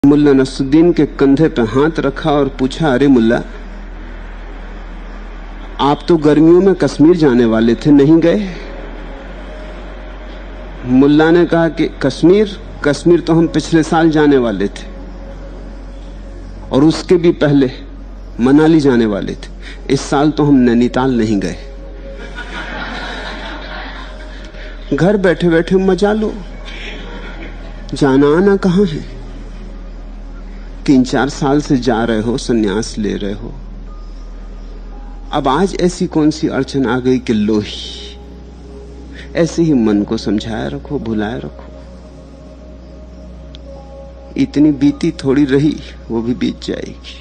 मुल्ला नसरुद्दीन के कंधे पर हाथ रखा और पूछा, अरे मुल्ला, आप तो गर्मियों में कश्मीर जाने वाले थे, नहीं गए? मुल्ला ने कहा कि कश्मीर तो हम पिछले साल जाने वाले थे और उसके भी पहले मनाली जाने वाले थे। इस साल तो हम नैनीताल नहीं गए। घर बैठे बैठे मजा लो, जाना आना कहां है? 3-4 साल से जा रहे हो, संन्यास ले रहे हो, अब आज ऐसी कौन सी अड़चन आ गई कि लो ही? ऐसे ही मन को समझाए रखो, भुलाए रखो। इतनी बीती थोड़ी रही, वो भी बीत जाएगी।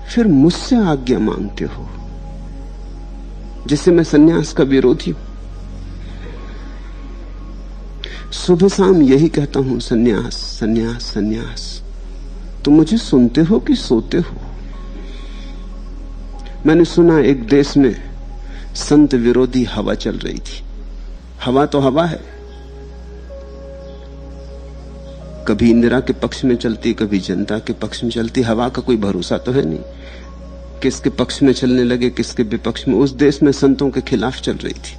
फिर मुझसे आज्ञा मांगते हो जैसे मैं सन्यास का विरोधी हूं। सुबह शाम यही कहता हूं, सन्यास सन्यास सन्यास। तुम मुझे सुनते हो कि सोते हो? मैंने सुना एक देश में संत विरोधी हवा चल रही थी। हवा तो हवा है, कभी इंदिरा के पक्ष में चलती, कभी जनता के पक्ष में चलती। हवा का कोई भरोसा तो है नहीं, किसके पक्ष में चलने लगे, किसके विपक्ष में। उस देश में संतों के खिलाफ चल रही थी।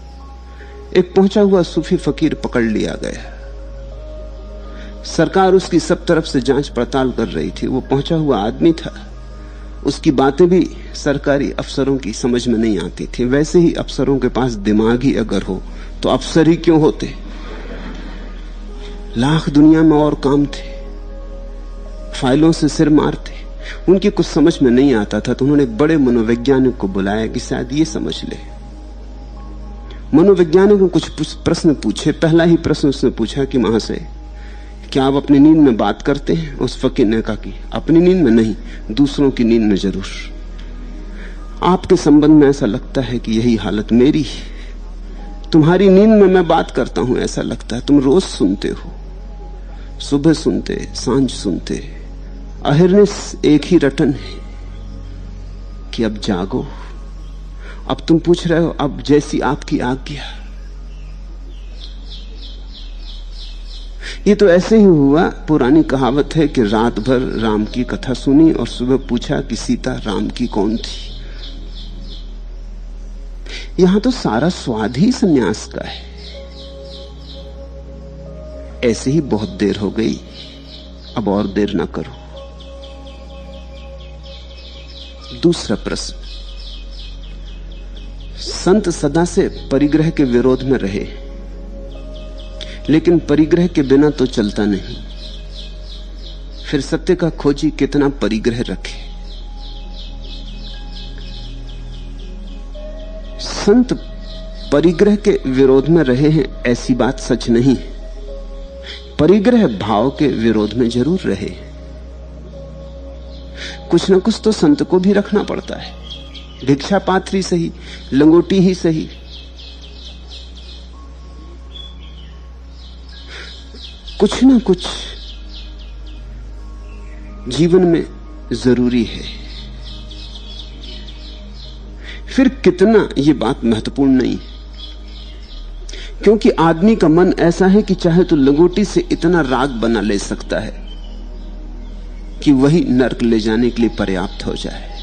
एक पहुंचा हुआ सूफी फकीर पकड़ लिया गया। सरकार उसकी सब तरफ से जांच पड़ताल कर रही थी। वो पहुंचा हुआ आदमी था, उसकी बातें भी सरकारी अफसरों की समझ में नहीं आती थी। वैसे ही अफसरों के पास दिमाग ही अगर हो तो अफसर ही क्यों होते? लाख दुनिया में और काम थे, फाइलों से सिर मारते। उनकी कुछ समझ में नहीं आता था तो उन्होंने एक बड़े मनोवैज्ञानिक को बुलाया कि शायद ये समझ ले। मनोवैज्ञानिक ने कुछ प्रश्न पूछे। पहला ही प्रश्न उसने पूछा कि महाशय, क्या आप अपनी नींद में बात करते हैं? उस फकीर ने कहा कि अपनी नींद में नहीं, दूसरों की नींद में जरूर। आपके संबंध में ऐसा लगता है कि यही हालत मेरी है। तुम्हारी नींद में मैं बात करता हूं, ऐसा लगता है। तुम रोज सुनते हो, सुबह सुनते, सांझ सुनते। अहिर्निश एक ही रटन है कि अब जागो। अब तुम पूछ रहे हो, अब जैसी आपकी आज्ञा। ये तो ऐसे ही हुआ। पुरानी कहावत है कि रात भर राम की कथा सुनी और सुबह पूछा कि सीता राम की कौन थी। यहां तो सारा स्वाद ही सन्यास का है। ऐसे ही बहुत देर हो गई, अब और देर ना करो। दूसरा प्रश्न, संत सदा से परिग्रह के विरोध में रहे, लेकिन परिग्रह के बिना तो चलता नहीं। फिर सत्य का खोजी कितना परिग्रह रखे। संत परिग्रह के विरोध में रहे हैं ऐसी बात सच नहीं। परिग्रह भाव के विरोध में जरूर रहे। कुछ न कुछ तो संत को भी रखना पड़ता है। भिक्षा पात्री सही, लंगोटी ही सही, कुछ ना कुछ जीवन में जरूरी है। फिर कितना, ये बात महत्वपूर्ण नहीं, क्योंकि आदमी का मन ऐसा है कि चाहे तो लंगोटी से इतना राग बना ले सकता है कि वही नरक ले जाने के लिए पर्याप्त हो जाए।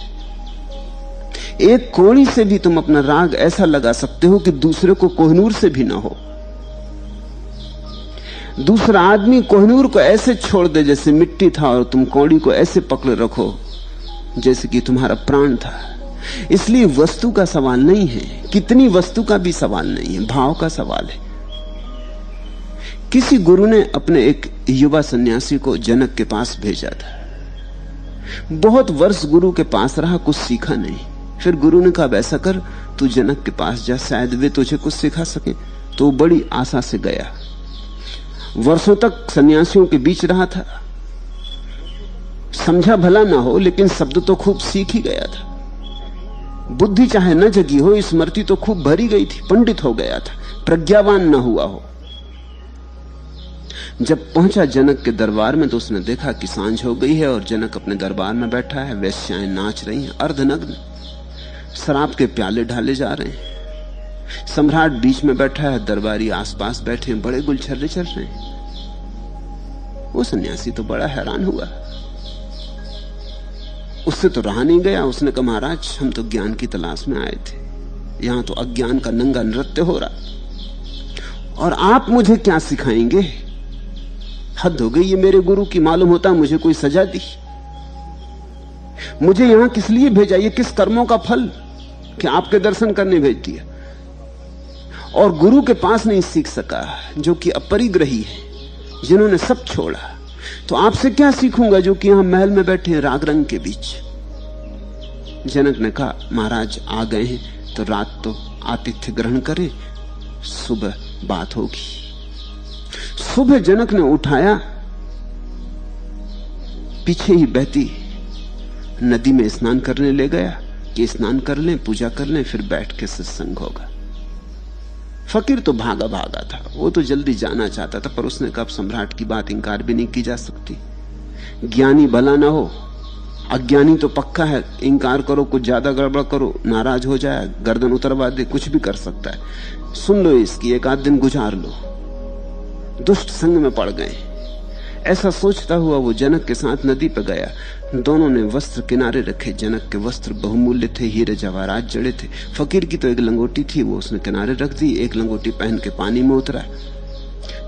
एक कोड़ी से भी तुम अपना राग ऐसा लगा सकते हो कि दूसरे को कोहिनूर से भी ना हो। दूसरा आदमी कोहिनूर को ऐसे छोड़ दे जैसे मिट्टी था, और तुम कौड़ी को ऐसे पकड़ रखो जैसे कि तुम्हारा प्राण था। इसलिए वस्तु का सवाल नहीं है, कितनी वस्तु का भी सवाल नहीं है, भाव का सवाल है। किसी गुरु ने अपने एक युवा सन्यासी को जनक के पास भेजा था। बहुत वर्ष गुरु के पास रहा, कुछ सीखा नहीं। फिर गुरु ने कहा, ऐसा कर, तू जनक के पास जा, शायद वे तुझे कुछ सिखा सके। तो बड़ी आशा से गया। वर्षों तक सन्यासियों के बीच रहा था, समझा भला ना हो, लेकिन शब्द तो खूब सीख ही गया था। बुद्धि चाहे न जगी हो, स्मृति तो खूब भरी गई थी, पंडित हो गया था, प्रज्ञावान न हुआ हो। जब पहुंचा जनक के दरबार में तो उसने देखा कि सांझ हो गई है और जनक अपने दरबार में बैठा है। वेश्याएं नाच रही हैं, अर्धनग्न, शराब के प्याले ढाले जा रहे हैं। सम्राट बीच में बैठा है, दरबारी आसपास बैठे हैं, बड़े गुलछर्रे चल रहे हैं। वो सन्यासी तो बड़ा हैरान हुआ, उससे तो रहा नहीं गया। उसने कहा महाराज हम तो ज्ञान की तलाश में आए थे, यहां तो अज्ञान का नंगा नृत्य हो रहा और आप मुझे क्या सिखाएंगे? हद हो गई ये मेरे गुरु की। मालूम होता मुझे कोई सजा दी। मुझे यहां किस लिए भेजा? ये किस कर्मों का फल कि आपके दर्शन करने भेज दिया? और गुरु के पास नहीं सीख सका जो कि अपरिग्रही है, जिन्होंने सब छोड़ा, तो आपसे क्या सीखूंगा जो कि यहां महल में बैठे हैं राग रंग के बीच? जनक ने कहा महाराज आ गए हैं तो रात तो आतिथ्य ग्रहण करें, सुबह बात होगी। सुबह जनक ने उठाया, पीछे ही बहती नदी में स्नान करने ले गया कि स्नान कर लें, पूजा कर लें, फिर बैठ के सत्संग होगा। फकीर तो भागा भागा था, वो तो जल्दी जाना चाहता था, पर उसने कहा अब सम्राट की बात इंकार भी नहीं की जा सकती। ज्ञानी भला ना हो, अज्ञानी तो पक्का है। इंकार करो, कुछ ज्यादा गड़बड़ करो, नाराज हो जाए, गर्दन उतरवा दे, कुछ भी कर सकता है। सुन लो इसकी, एक आध दिन गुजार लो। दुष्ट संग में पड़ गए। ऐसा सोचता हुआ वो जनक के साथ नदी पर गया। दोनों ने वस्त्र किनारे रखे। जनक के वस्त्र बहुमूल्य थे, हीरे जवाहरात जड़े थे। फकीर की तो एक लंगोटी थी, वो उसने किनारे रख दी। एक लंगोटी पहन के पानी में उतरा।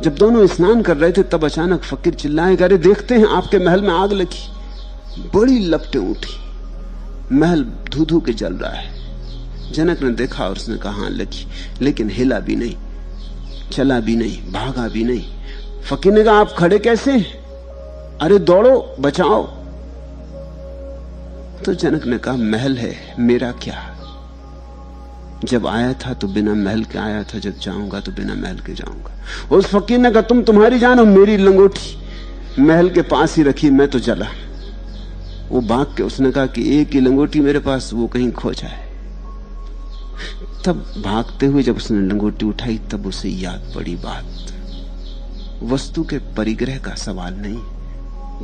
जब दोनों स्नान कर रहे थे तब अचानक फकीर चिल्लाए, अरे देखते हैं आपके महल में आग लगी। बड़ी लपटें उठी, महल धू धू के जल रहा है। जनक ने देखा और उसने कहा हाँ लगी, लेकिन हिला भी नहीं, चला भी नहीं, भागा भी नहीं। फकीर ने कहा आप खड़े कैसे हैं? अरे दौड़ो, बचाओ। तो जनक ने कहा महल है, मेरा क्या? जब आया था तो बिना महल के आया था, जब जाऊंगा तो बिना महल के जाऊंगा। उस फकीर ने कहा तुम्हारी जान हो, मेरी लंगोटी महल के पास ही रखी, मैं तो जला। वो भाग के उसने कहा कि एक ही लंगोटी मेरे पास, वो कहीं खो जाए। तब भागते हुए जब उसने लंगोटी उठाई तब उसे याद पड़ी बात, वस्तु के परिग्रह का सवाल नहीं,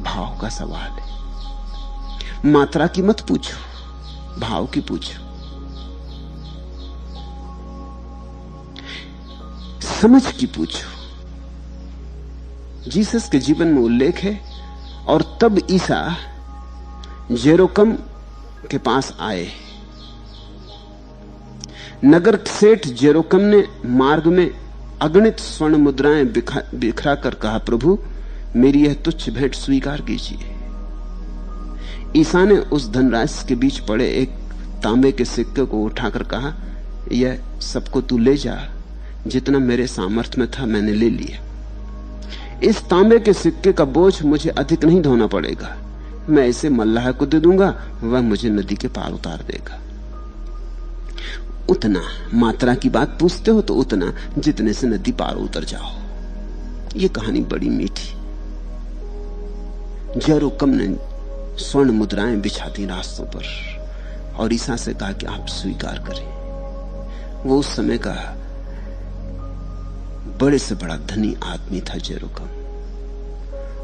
भाव का सवाल है। मात्रा की मत पूछो, भाव की पूछो। समझ की पूछो। जीसस के जीवन में उल्लेख है। और तब ईसा जेरोकम के पास आए। नगर सेठ जेरोकम ने मार्ग में अगणित स्वर्ण मुद्राएं बिखरा कर कहा, प्रभु मेरी यह तुच्छ भेंट स्वीकार कीजिए। ईसा ने उस धनराशि के बीच पड़े एक तांबे के सिक्के को उठाकर कहा, यह सबको तू ले जा, जितना मेरे सामर्थ्य में था मैंने ले लिया। इस तांबे के सिक्के का बोझ मुझे अधिक नहीं ढोना पड़ेगा, मैं इसे मल्लाह को दे दूंगा, वह मुझे नदी के पार उतार देगा। उतना, मात्रा की बात पूछते हो तो उतना जितने से नदी पार उतर जाओ। ये कहानी बड़ी मीठी। जेरोकम ने स्वर्ण मुद्राएं बिछा दी रास्तों पर और ईसा से कहा कि आप स्वीकार करें। वो उस समय का बड़े से बड़ा धनी आदमी था जेरोकम,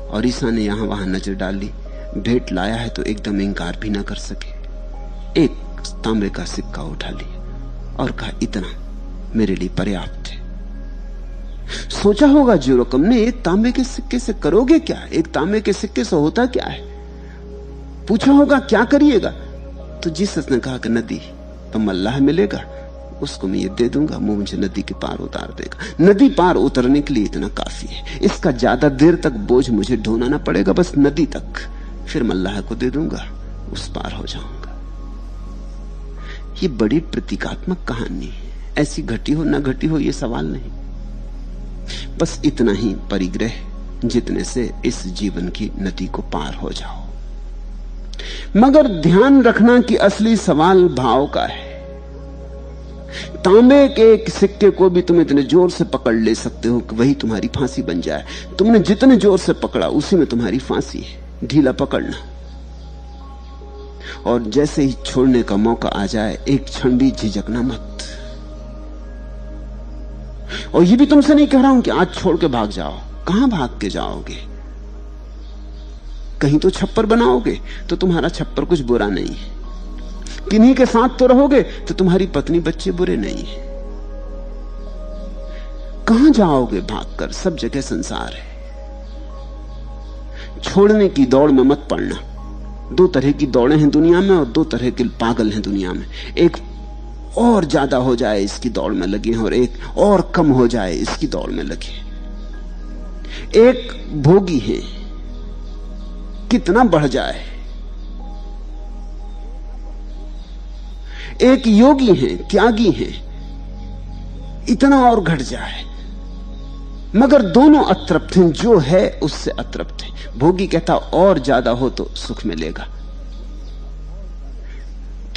और ईसा ने यहां वहां नजर डाली, भेंट लाया है तो एकदम इंकार भी ना कर सके। एक तांबे का सिक्का उठा लिया और कहा, इतना मेरे लिए पर्याप्त है। सोचा होगा जेरोकम ने, एक तांबे के सिक्के से करोगे क्या? एक तांबे के सिक्के से होता क्या है? पूछा होगा क्या करिएगा? तो जीसस ने कहा कि नदी तो मल्लाह मिलेगा, उसको मैं ये दे दूंगा, वो मुझे नदी के पार उतार देगा। नदी पार उतरने के लिए इतना काफी है, इसका ज्यादा देर तक बोझ मुझे ढोना ना पड़ेगा, बस नदी तक, फिर मल्लाह को दे दूंगा, उस पार हो जाऊंगा। ये बड़ी प्रतीकात्मक कहानी है। ऐसी घटी हो ना घटी हो ये सवाल नहीं, बस इतना ही परिग्रह जितने से इस जीवन की नदी को पार हो जाओ। मगर ध्यान रखना कि असली सवाल भाव का है। तांबे के एक सिक्के को भी तुम इतने जोर से पकड़ ले सकते हो कि वही तुम्हारी फांसी बन जाए। तुमने जितने जोर से पकड़ा उसी में तुम्हारी फांसी है। ढीला पकड़ना, और जैसे ही छोड़ने का मौका आ जाए एक क्षण भी झिझकना मत। और ये भी तुमसे नहीं कह रहा हूं कि आज छोड़ के भाग जाओ, कहां भाग के जाओगे? कहीं तो छप्पर बनाओगे तो तुम्हारा छप्पर कुछ बुरा नहीं है, किन्हीं के साथ तो रहोगे तो तुम्हारी पत्नी बच्चे बुरे नहीं है। कहां जाओगे भागकर? सब जगह संसार है। छोड़ने की दौड़ में मत पड़ना। दो तरह की दौड़ें हैं दुनिया में और दो तरह के पागल हैं दुनिया में। एक और ज्यादा हो जाए इसकी दौड़ में लगे हैं और एक और कम हो जाए इसकी दौड़ में लगे। एक भोगी है, कितना बढ़ जाए। एक योगी है, त्यागी है, इतना और घट जाए। मगर दोनों अतृप्त हैं, जो है उससे अतृप्त है। भोगी कहता और ज्यादा हो तो सुख मिलेगा,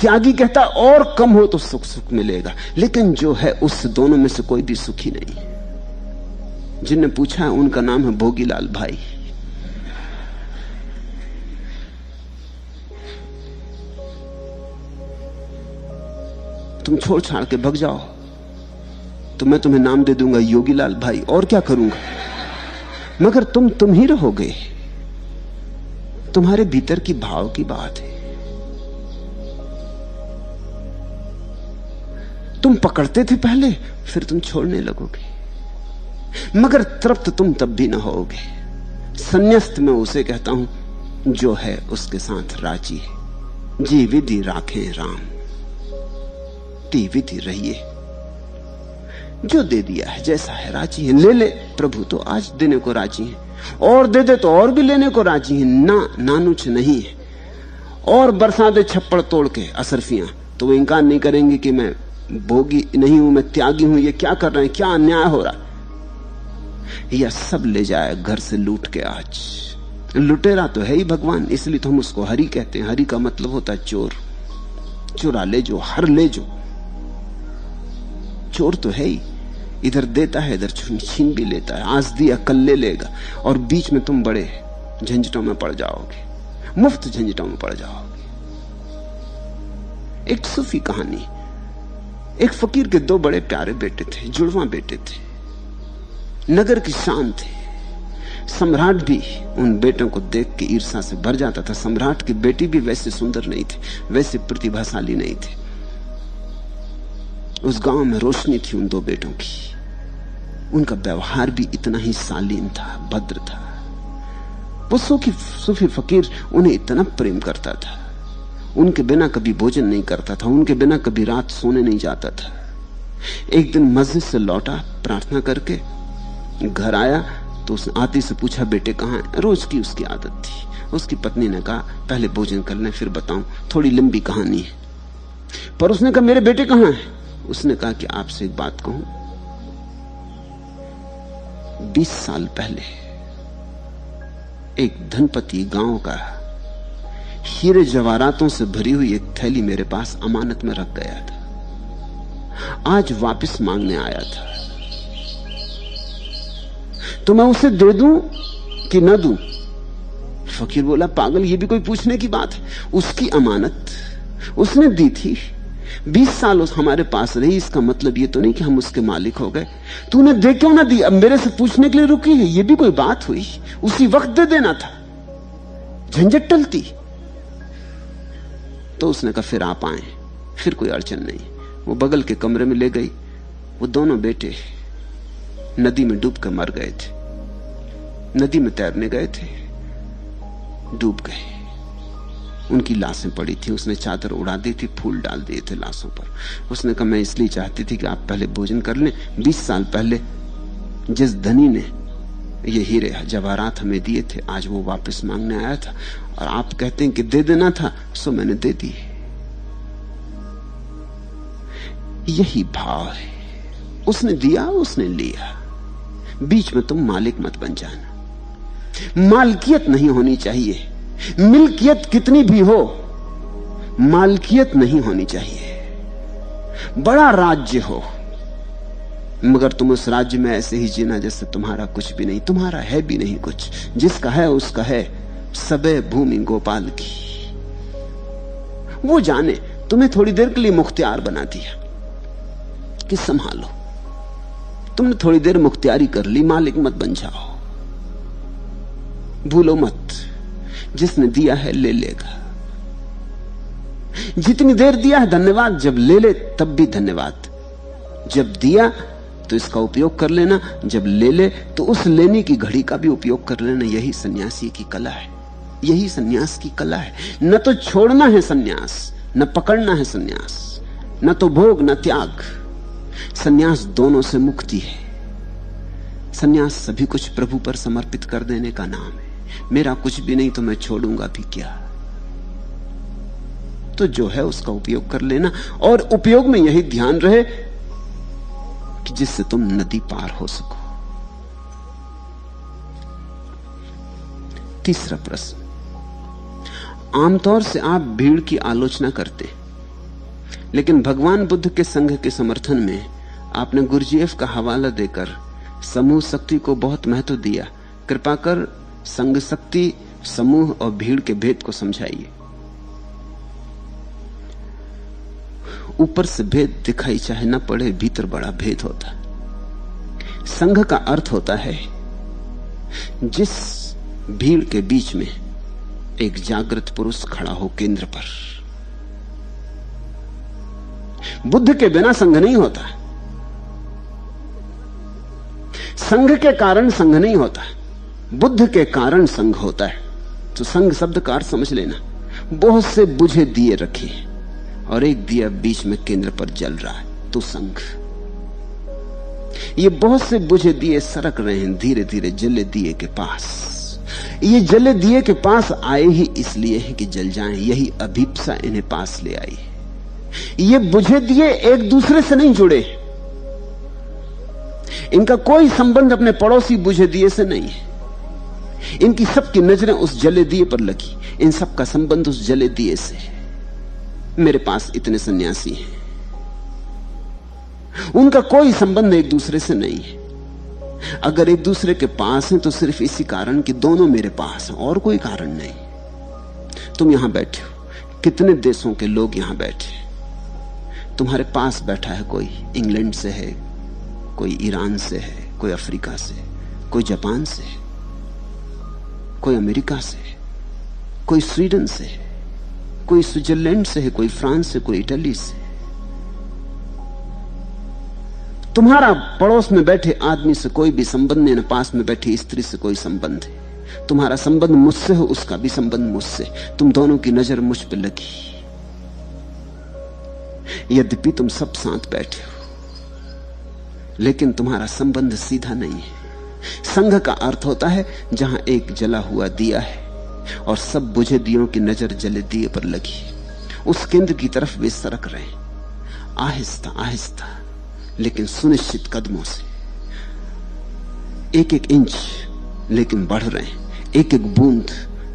त्यागी कहता और कम हो तो सुख मिलेगा। लेकिन जो है उससे दोनों में से कोई भी सुखी नहीं। जिनने पूछा है उनका नाम है भोगीलाल भाई। तुम छोड़ छाड़ के भग जाओ तो मैं तुम्हें नाम दे दूंगा योगीलाल भाई, और क्या करूंगा। मगर तुम ही रहोगे। तुम्हारे भीतर की भाव की बात है। तुम पकड़ते थे पहले, फिर तुम छोड़ने लगोगे। मगर तृप्त तुम तब भी ना होगे। संन्यास्त मैं उसे कहता हूं जो है उसके साथ राजी है। जी विधि राखे राम, ती विधि रहिए। जो दे दिया है जैसा है राजी है। ले ले प्रभु तो आज देने को राजी है, और दे दे तो और भी लेने को राजी है। नानुच नहीं है। और बरसा दे छप्पड़ तोड़ के असरफियां तो वो इंकार नहीं करेंगे कि मैं भोगी नहीं हूं, मैं त्यागी हूं। ये क्या कर रहे हैं, क्या अन्याय हो रहा। यह सब ले जाए घर से लूट के। आज लुटेरा तो है ही भगवान, इसलिए तो हम उसको हरि कहते हैं। हरि का मतलब होता है चोर। चुरा ले जो, हर ले जो। चोर तो है ही, इधर देता है इधर छीन भी लेता है। आज दिया कल ले लेगा, और बीच में तुम बड़े झंझटों में पड़ जाओगे, मुफ्त झंझटों में पड़ जाओगे। एक सूफी कहानी। एक फकीर के दो बड़े प्यारे बेटे थे, जुड़वा बेटे थे, नगर की शान थे। सम्राट भी उन बेटों को देख के ईर्ष्या से भर जाता था। सम्राट की बेटी भी वैसे सुंदर नहीं थी, वैसे प्रतिभाशाली नहीं थी। उस गांव में रोशनी थी उन दो बेटों की। उनका व्यवहार भी इतना ही शालीन था, भद्र था। वो सूफी फकीर उन्हें इतना प्रेम करता था, उनके बिना कभी भोजन नहीं करता था, उनके बिना कभी रात सोने नहीं जाता था। एक दिन मस्जिद से लौटा, प्रार्थना करके घर आया तो उसने आते से पूछा बेटे कहाँ हैं। रोज की उसकी आदत थी। उसकी पत्नी ने कहा पहले भोजन कर लें फिर बताऊं, थोड़ी लंबी कहानी है। पर उसने कहा मेरे बेटे कहाँ हैं। उसने कहा कि आपसे एक बात कहूं, 20 साल पहले एक धनपति गांव का हीरे जवाहरातों से भरी हुई एक थैली मेरे पास अमानत में रख गया था। आज वापस मांगने आया था, तो मैं उसे दे दूं कि न दूं। फकीर बोला पागल, ये भी कोई पूछने की बात है। उसकी अमानत उसने दी थी, 20 साल उस हमारे पास रही, इसका मतलब ये तो नहीं कि हम उसके मालिक हो गए। तूने दे क्यों ना दी, अब मेरे से पूछने के लिए रुकी है, ये भी कोई बात हुई। उसी वक्त दे देना था, झंझट टलती। तो उसने कहा फिर आप आए, फिर कोई अड़चन नहीं। वो बगल के कमरे में ले गई। वो दोनों बेटे नदी में डूब कर मर गए थे। नदी में तैरने गए थे, डूब गए। उनकी लाशें पड़ी थी, उसने चादर उड़ा दी थी, फूल डाल दिए थे लाशों पर। उसने कहा मैं इसलिए चाहती थी कि आप पहले भोजन कर लें। 20 साल पहले जिस धनी ने ये हीरे जवाहरात हमें दिए थे, आज वो वापस मांगने आया था, और आप कहते हैं कि दे देना था, सो मैंने दे दी। यही भाव है। उसने दिया, उसने लिया। बीच में तुम मालिक मत बन जाना। मालकियत नहीं होनी चाहिए। मिल्कियत कितनी भी हो, मालकियत नहीं होनी चाहिए। बड़ा राज्य हो, मगर तुम उस राज्य में ऐसे ही जीना जैसे तुम्हारा कुछ भी नहीं, तुम्हारा है भी नहीं कुछ। जिसका है उसका है, सबे भूमि गोपाल की। वो जाने, तुम्हें थोड़ी देर के लिए मुख्तियार बना दिया कि संभालो। तुमने थोड़ी देर मुख्तियारी कर ली, मालिक मत बन जाओ। भूलो मत, जिसने दिया है ले लेगा। जितनी देर दिया है धन्यवाद, जब ले ले तब भी धन्यवाद। जब दिया तो इसका उपयोग कर लेना, जब ले ले तो उस लेने की घड़ी का भी उपयोग कर लेना। यही सन्यासी की कला है, यही सन्यास की कला है। न तो छोड़ना है सन्यास, न पकड़ना है सन्यास, न तो भोग न त्याग। सन्यास दोनों से मुक्ति है। सन्यास सभी कुछ प्रभु पर समर्पित कर देने का नाम है। मेरा कुछ भी नहीं तो मैं छोड़ूंगा भी क्या। तो जो है उसका उपयोग कर लेना, और उपयोग में यही ध्यान रहे कि जिससे तुम नदी पार हो सको। तीसरा प्रश्न, आमतौर से आप भीड़ की आलोचना करते, लेकिन भगवान बुद्ध के संघ के समर्थन में आपने गुरजीएफ का हवाला देकर समूह शक्ति को बहुत महत्व दिया। कृपा कर संघ शक्ति, समूह और भीड़ के भेद को समझाइए। ऊपर से भेद दिखाई चाहे न पड़े, भीतर बड़ा भेद होता। संघ का अर्थ होता है जिस भीड़ के बीच में एक जागृत पुरुष खड़ा हो केंद्र पर। बुद्ध के बिना संघ नहीं होता, संघ के कारण संघ नहीं होता, बुद्ध के कारण संघ होता है। तो संघ शब्द का अर्थ समझ लेना, बहुत से बुझे दिए रखे और एक दिया बीच में केंद्र पर जल रहा है, तो संघ। ये बहुत से बुझे दिए सरक रहे हैं धीरे धीरे जले दिए के पास। ये जले दिए के पास आए ही इसलिए है कि जल जाएं, यही अभीप्सा इन्हें पास ले आई है। ये बुझे दिए एक दूसरे से नहीं जुड़े, इनका कोई संबंध अपने पड़ोसी बुझे दिए से नहीं है। इनकी सबकी नजरें उस जले दिए पर लगी, इन सब का संबंध उस जले दिए से है। मेरे पास इतने सन्यासी हैं, उनका कोई संबंध एक दूसरे से नहीं है। अगर एक दूसरे के पास हैं तो सिर्फ इसी कारण कि दोनों मेरे पास हैं, और कोई कारण नहीं। तुम यहां बैठे हो, कितने देशों के लोग यहां बैठे, तुम्हारे पास बैठा है, कोई इंग्लैंड से है, कोई ईरान से है, कोई अफ्रीका से, कोई जापान से, कोई अमेरिका से, कोई स्वीडन से, कोई स्विट्जरलैंड से है, कोई फ्रांस से, कोई इटली से। तुम्हारा पड़ोस में बैठे आदमी से कोई भी संबंध नहीं, न पास में बैठी स्त्री से कोई संबंध है। तुम्हारा संबंध मुझसे हो, उसका भी संबंध मुझसे। तुम दोनों की नजर मुझ पर लगी, यद्यपि तुम सब साथ बैठे हो, लेकिन तुम्हारा संबंध सीधा नहीं है। संघ का अर्थ होता है जहां एक जला हुआ दिया है और सब बुझे दियों की नजर जले दिए पर लगी, उस केंद्र की तरफ वे सरक रहे हैं, आहिस्ता आहिस्ता लेकिन सुनिश्चित कदमों से, एक एक इंच लेकिन बढ़ रहे हैं, एक एक बूंद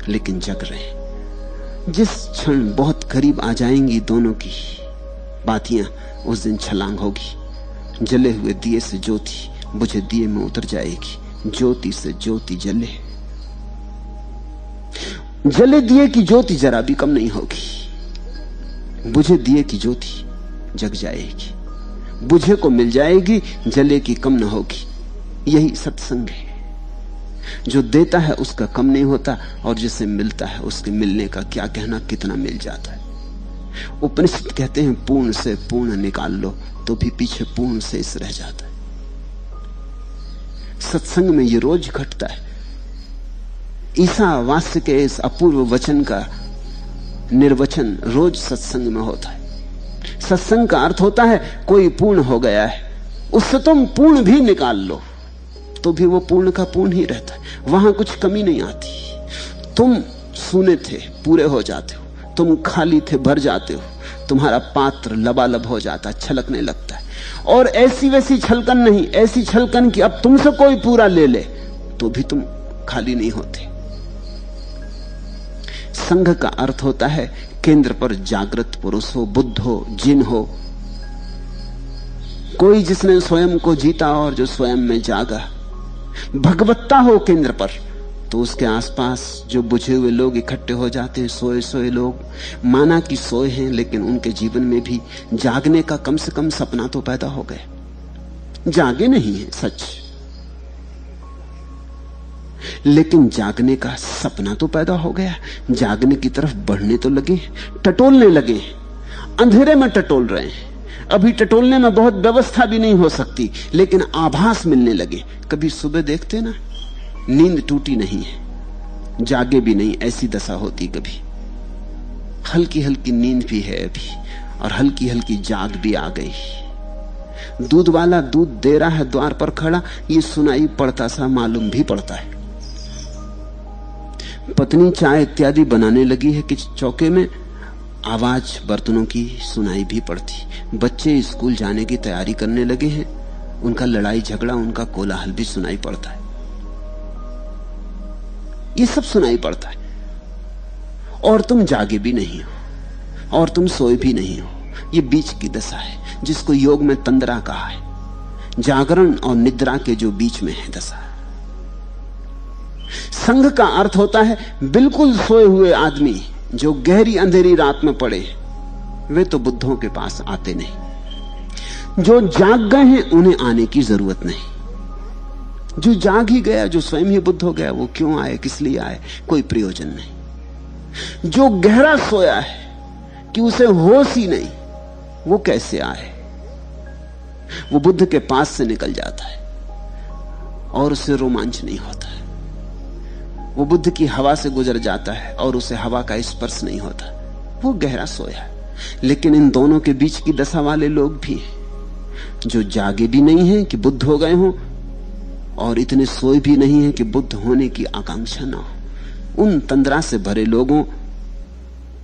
लेकिन जग रहे हैं। जिस क्षण बहुत करीब आ जाएंगी दोनों की बातियां, उस दिन छलांग होगी। जले हुए दिए से ज्योति बुझे दिए में उतर जाएगी, ज्योति से ज्योति जले। जले दिए की ज्योति जरा भी कम नहीं होगी, बुझे दिए की ज्योति जग जाएगी, बुझे को मिल जाएगी, जले की कम न होगी। यही सत्संग है। जो देता है उसका कम नहीं होता, और जिसे मिलता है उसके मिलने का क्या कहना, कितना मिल जाता है। उपनिषद कहते हैं पूर्ण से पूर्ण निकाल लो तो भी पीछे पूर्ण से इस रह जाता है। सत्संग में ये रोज घटता है। ईसावास्य के इस अपूर्व वचन का निर्वचन रोज सत्संग में होता है। सत्संग का अर्थ होता है कोई पूर्ण हो गया है, उससे तुम पूर्ण भी निकाल लो तो भी वो पूर्ण का पूर्ण ही रहता है, वहां कुछ कमी नहीं आती। तुम सूने थे पूरे हो जाते हो, तुम खाली थे भर जाते हो, तुम्हारा पात्र लबालब हो जाता, छलकने लगता है। और ऐसी वैसी छलकन नहीं, ऐसी छलकन कि अब तुमसे कोई पूरा ले ले तो भी तुम खाली नहीं होते। संघ का अर्थ होता है केंद्र पर जागृत पुरुष हो, बुद्ध हो, जिन हो, कोई जिसने स्वयं को जीता और जो स्वयं में जागा, भगवत्ता हो केंद्र पर, तो उसके आसपास जो बुझे हुए लोग इकट्ठे हो जाते हैं, सोए सोए लोग, माना कि सोए हैं लेकिन उनके जीवन में भी जागने का कम से कम सपना तो पैदा हो गया। जागे नहीं है सच, लेकिन जागने का सपना तो पैदा हो गया। जागने की तरफ बढ़ने तो लगे, टटोलने लगे, अंधेरे में टटोल रहे हैं। अभी टटोलने में बहुत व्यवस्था भी नहीं हो सकती, लेकिन आभास मिलने लगे। कभी सुबह देखते ना, नींद टूटी नहीं है, जागे भी नहीं, ऐसी दशा होती। कभी हल्की हल्की नींद भी है अभी, और हल्की हल्की जाग भी आ गई। दूध वाला दूध दे रहा है द्वार पर खड़ा, ये सुनाई पड़ता सा मालूम भी पड़ता है। पत्नी चाय इत्यादि बनाने लगी है कि चौके में, आवाज बर्तनों की सुनाई भी पड़ती। बच्चे स्कूल जाने की तैयारी करने लगे हैं, उनका लड़ाई झगड़ा, उनका कोलाहल भी सुनाई पड़ता है। ये सब सुनाई पड़ता है, और तुम जागे भी नहीं हो और तुम सोए भी नहीं हो। ये बीच की दशा है, जिसको योग में तंद्रा कहा है, जागरण और निद्रा के जो बीच में है दशा। संघ का अर्थ होता है बिल्कुल सोए हुए आदमी जो गहरी अंधेरी रात में पड़े, वे तो बुद्धों के पास आते नहीं। जो जाग गए हैं उन्हें आने की जरूरत नहीं। जो जाग ही गया, जो स्वयं ही बुद्ध हो गया, वो क्यों आए, किस लिए आए, कोई प्रयोजन नहीं। जो गहरा सोया है कि उसे होश ही नहीं, वो कैसे आए? वो बुद्ध के पास से निकल जाता है और उसे रोमांच नहीं होता है। वो बुद्ध की हवा से गुजर जाता है और उसे हवा का स्पर्श नहीं होता। वो गहरा सोया है। लेकिन इन दोनों के बीच की दशा वाले लोग भी हैं, जो जागे भी नहीं हैं कि बुद्ध हो गए हों, और इतने सोए भी नहीं हैं कि बुद्ध होने की आकांक्षा ना हो। उन तंद्रा से भरे लोगों,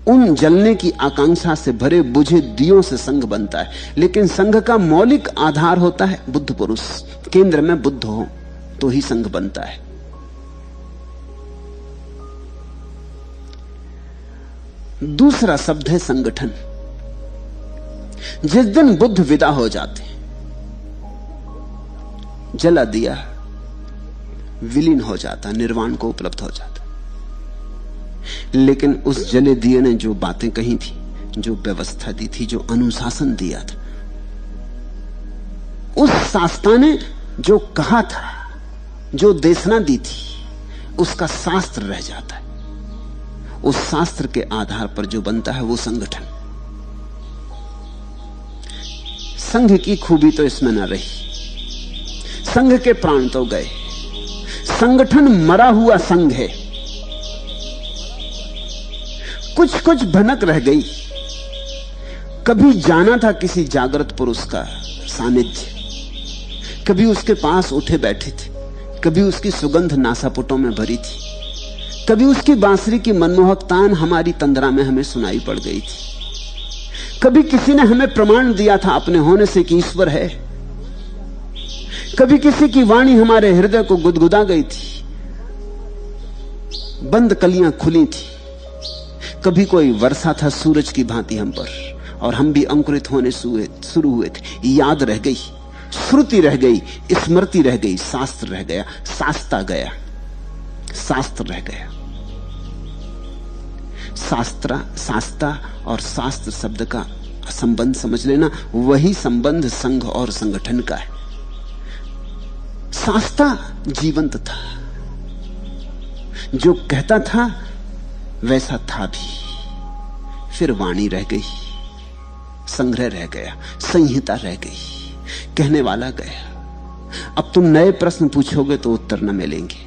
उन जलने की आकांक्षा से भरे बुझे दियों से संघ बनता है। लेकिन संघ का मौलिक आधार होता है बुद्ध पुरुष। केंद्र में बुद्ध हो तो ही संघ बनता है। दूसरा शब्द है संगठन। जिस दिन बुद्ध विदा हो जाते, जला दिया विलीन हो जाता, निर्वाण को उपलब्ध हो जाता। लेकिन उस जले दिए ने जो बातें कही थी, जो व्यवस्था दी थी, जो अनुशासन दिया था, उस शास्त्रा ने जो कहा था, जो देशना दी थी, उसका शास्त्र रह जाता है। उस शास्त्र के आधार पर जो बनता है वो संगठन। संघ की खूबी तो इसमें न रही, संघ के प्राण तो गए। संगठन मरा हुआ संघ है। कुछ कुछ भनक रह गई। कभी जाना था किसी जागृत पुरुष का सानिध्य, कभी उसके पास उठे बैठे थे, कभी उसकी सुगंध नासापुटों में भरी थी, कभी उसकी बांसुरी की मनमोहक तान हमारी तंद्रा में हमें सुनाई पड़ गई थी। कभी किसी ने हमें प्रमाण दिया था अपने होने से कि ईश्वर है। कभी किसी की वाणी हमारे हृदय को गुदगुदा गई थी, बंद कलियां खुली थी। कभी कोई वर्षा था सूरज की भांति हम पर, और हम भी अंकुरित होने शुरू हुए थे। याद रह गई, श्रुति रह गई, स्मृति रह गई, शास्त्र रह गया, शास्ता गया, शास्त्र रह गया। शास्ता और शास्त्र शब्द का संबंध समझ लेना, वही संबंध संघ और संगठन का है। शास्ता जीवंत था, जो कहता था वैसा था भी। फिर वाणी रह गई, संग्रह रह गया, संहिता रह गई, कहने वाला गया। अब तुम नए प्रश्न पूछोगे तो उत्तर न मिलेंगे।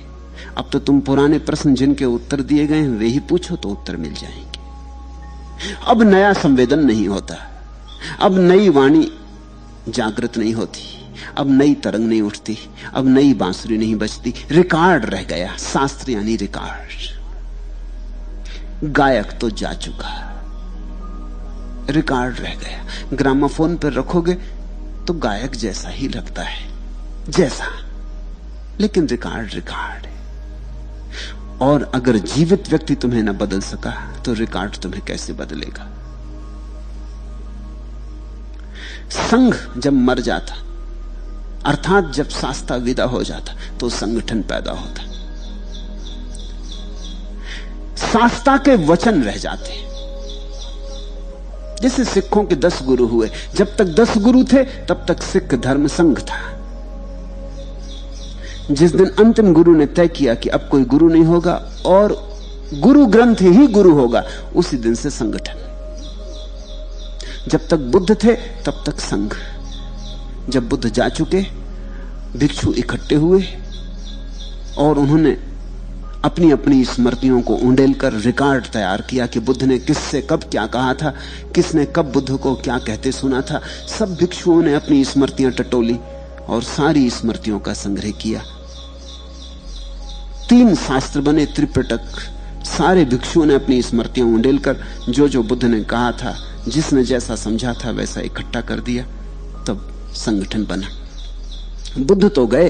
अब तो तुम पुराने प्रश्न जिनके उत्तर दिए गए हैं वे ही पूछो तो उत्तर मिल जाएंगे। अब नया संवेदन नहीं होता, अब नई वाणी जागृत नहीं होती, अब नई तरंग नहीं उठती, अब नई बांसुरी नहीं बजती। रिकॉर्ड रह गया, शास्त्र यानी रिकॉर्ड। गायक तो जा चुका, रिकॉर्ड रह गया। ग्रामोफोन पर रखोगे तो गायक जैसा ही लगता है, जैसा, लेकिन रिकॉर्ड है। और अगर जीवित व्यक्ति तुम्हें न बदल सका तो रिकॉर्ड तुम्हें कैसे बदलेगा? संघ जब मर जाता, अर्थात जब शास्त्रा विदा हो जाता, तो संगठन पैदा होता। शास्त्रा के वचन रह जाते। जैसे सिखों के 10 गुरु हुए, जब तक 10 गुरु थे तब तक सिख धर्म संघ था। जिस दिन अंतिम गुरु ने तय किया कि अब कोई गुरु नहीं होगा और गुरु ग्रंथ ही गुरु होगा, उसी दिन से संगठन। जब तक बुद्ध थे तब तक संघ। जब बुद्ध जा चुके, भिक्षु इकट्ठे हुए और उन्होंने अपनी अपनी स्मृतियों को उंडेल कर रिकॉर्ड तैयार किया कि बुद्ध ने किससे कब क्या कहा था, किसने कब बुद्ध को क्या कहते सुना था। सब भिक्षुओं ने अपनी स्मृतियां टटोली और सारी स्मृतियों का संग्रह किया। 3 शास्त्र बने, त्रिपिटक। सारे भिक्षुओं ने अपनी स्मृतियां उंडेल कर जो जो बुद्ध ने कहा था, जिसने जैसा समझा था वैसा इकट्ठा कर दिया, तब संगठन बना। बुद्ध तो गए,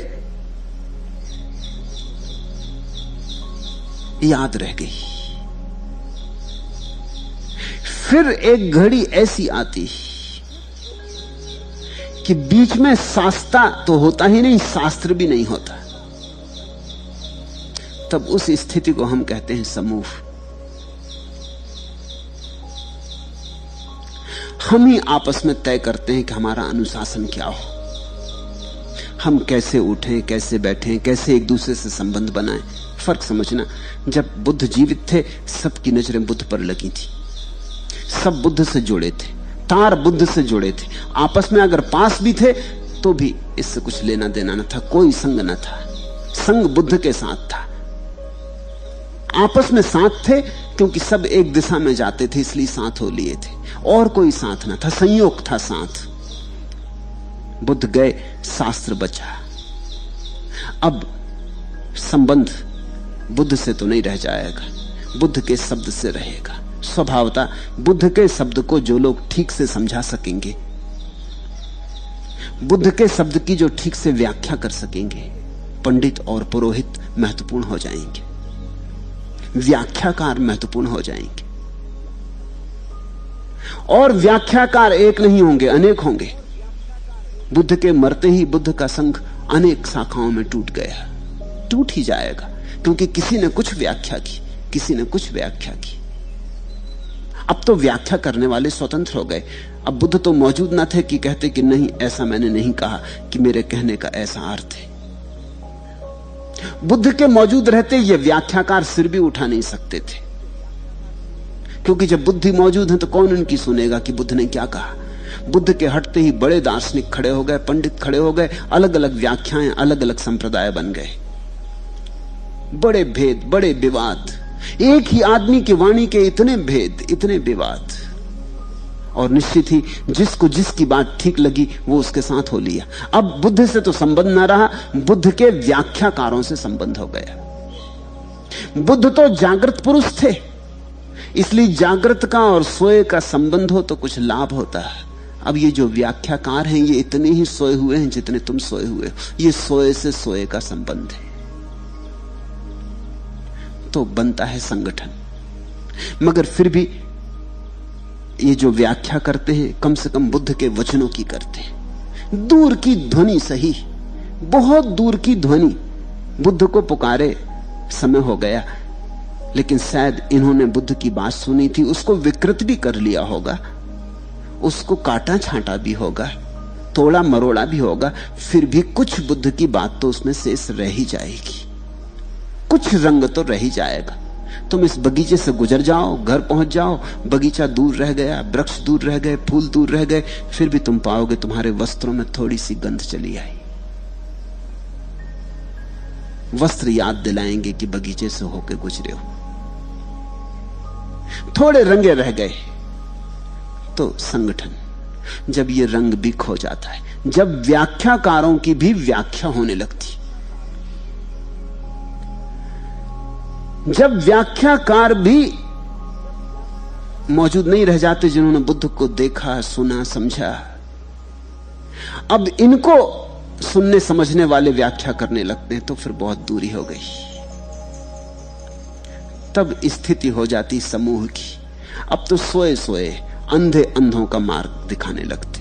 याद रह गई। फिर एक घड़ी ऐसी आती कि बीच में शास्त्र तो होता ही नहीं, शास्त्र भी नहीं होता। तब उस स्थिति को हम कहते हैं समूह। हम ही आपस में तय करते हैं कि हमारा अनुशासन क्या हो, हम कैसे उठें, कैसे बैठें, कैसे एक दूसरे से संबंध बनाएं। फर्क समझना, जब बुद्ध जीवित थे सबकी नजरें बुद्ध पर लगी थी, सब बुद्ध से जुड़े थे, तार बुद्ध से जुड़े थे। आपस में अगर पास भी थे तो भी इससे कुछ लेना देना न था, कोई संग न था। संग बुद्ध के साथ था, आपस में साथ थे क्योंकि सब एक दिशा में जाते थे, इसलिए साथ हो लिए थे, और कोई साथ न था, संयोग था साथ। बुद्ध गए, शास्त्र बचा। अब संबंध बुद्ध से तो नहीं रह जाएगा, बुद्ध के शब्द से रहेगा। स्वभावतः बुद्ध के शब्द को जो लोग ठीक से समझा सकेंगे, बुद्ध के शब्द की जो ठीक से व्याख्या कर सकेंगे, पंडित और पुरोहित महत्वपूर्ण हो जाएंगे, व्याख्याकार महत्वपूर्ण हो जाएंगे। और व्याख्याकार एक नहीं होंगे, अनेक होंगे। बुद्ध के मरते ही बुद्ध का संघ अनेक शाखाओं में टूट गया, टूट ही जाएगा, क्योंकि किसी ने कुछ व्याख्या की, किसी ने कुछ व्याख्या की। अब तो व्याख्या करने वाले स्वतंत्र हो गए। अब बुद्ध तो मौजूद ना थे कि कहते कि नहीं, ऐसा मैंने नहीं कहा, कि मेरे कहने का ऐसा अर्थ है। बुद्ध के मौजूद रहते ये व्याख्याकार सिर भी उठा नहीं सकते थे, क्योंकि जब बुद्ध ही मौजूद हैं तो कौन उनकी सुनेगा कि बुद्ध ने क्या कहा। बुद्ध के हटते ही बड़े दार्शनिक खड़े हो गए, पंडित खड़े हो गए, अलग अलग व्याख्याएं, अलग अलग संप्रदाय बन गए, बड़े भेद, बड़े विवाद। एक ही आदमी की वाणी के इतने भेद, इतने विवाद। और निश्चित ही जिसको जिसकी बात ठीक लगी वो उसके साथ हो लिया। अब बुद्ध से तो संबंध ना रहा, बुद्ध के व्याख्याकारों से संबंध हो गया। बुद्ध तो जागृत पुरुष थे, इसलिए जागृत का और सोए का संबंध हो तो कुछ लाभ होता है। अब ये जो व्याख्याकार हैं, ये इतने ही सोए हुए हैं जितने तुम सोए हुए हो। ये सोए से सोए का संबंध है, तो बनता है संगठन। मगर फिर भी ये जो व्याख्या करते हैं, कम से कम बुद्ध के वचनों की करते हैं। दूर की ध्वनि सही, बहुत दूर की ध्वनि बुद्ध को पुकारे समय हो गया, लेकिन शायद इन्होंने बुद्ध की बात सुनी थी, उसको विकृत भी कर लिया होगा, उसको काटा छांटा भी होगा, तोड़ा मरोड़ा भी होगा, फिर भी कुछ बुद्ध की बात तो उसमें शेष रह ही जाएगी, कुछ रंग तो रह ही जाएगा। तुम इस बगीचे से गुजर जाओ, घर पहुंच जाओ, बगीचा दूर रह गया, वृक्ष दूर रह गए, फूल दूर रह गए, फिर भी तुम पाओगे तुम्हारे वस्त्रों में थोड़ी सी गंध चली आई। वस्त्र याद दिलाएंगे कि बगीचे से होकर गुजरे हो। थोड़े रंगे रह गए तो संगठन, जब ये रंग भी खो जाता है, जब व्याख्याकारों की भी व्याख्या होने लगती, जब व्याख्याकार भी मौजूद नहीं रह जाते जिन्होंने बुद्ध को देखा, सुना, समझा, अब इनको सुनने समझने वाले व्याख्या करने लगते हैं, तो फिर बहुत दूरी हो गई। तब स्थिति हो जाती समूह की। अब तो सोए सोए अंधे अंधों का मार्ग दिखाने लगते।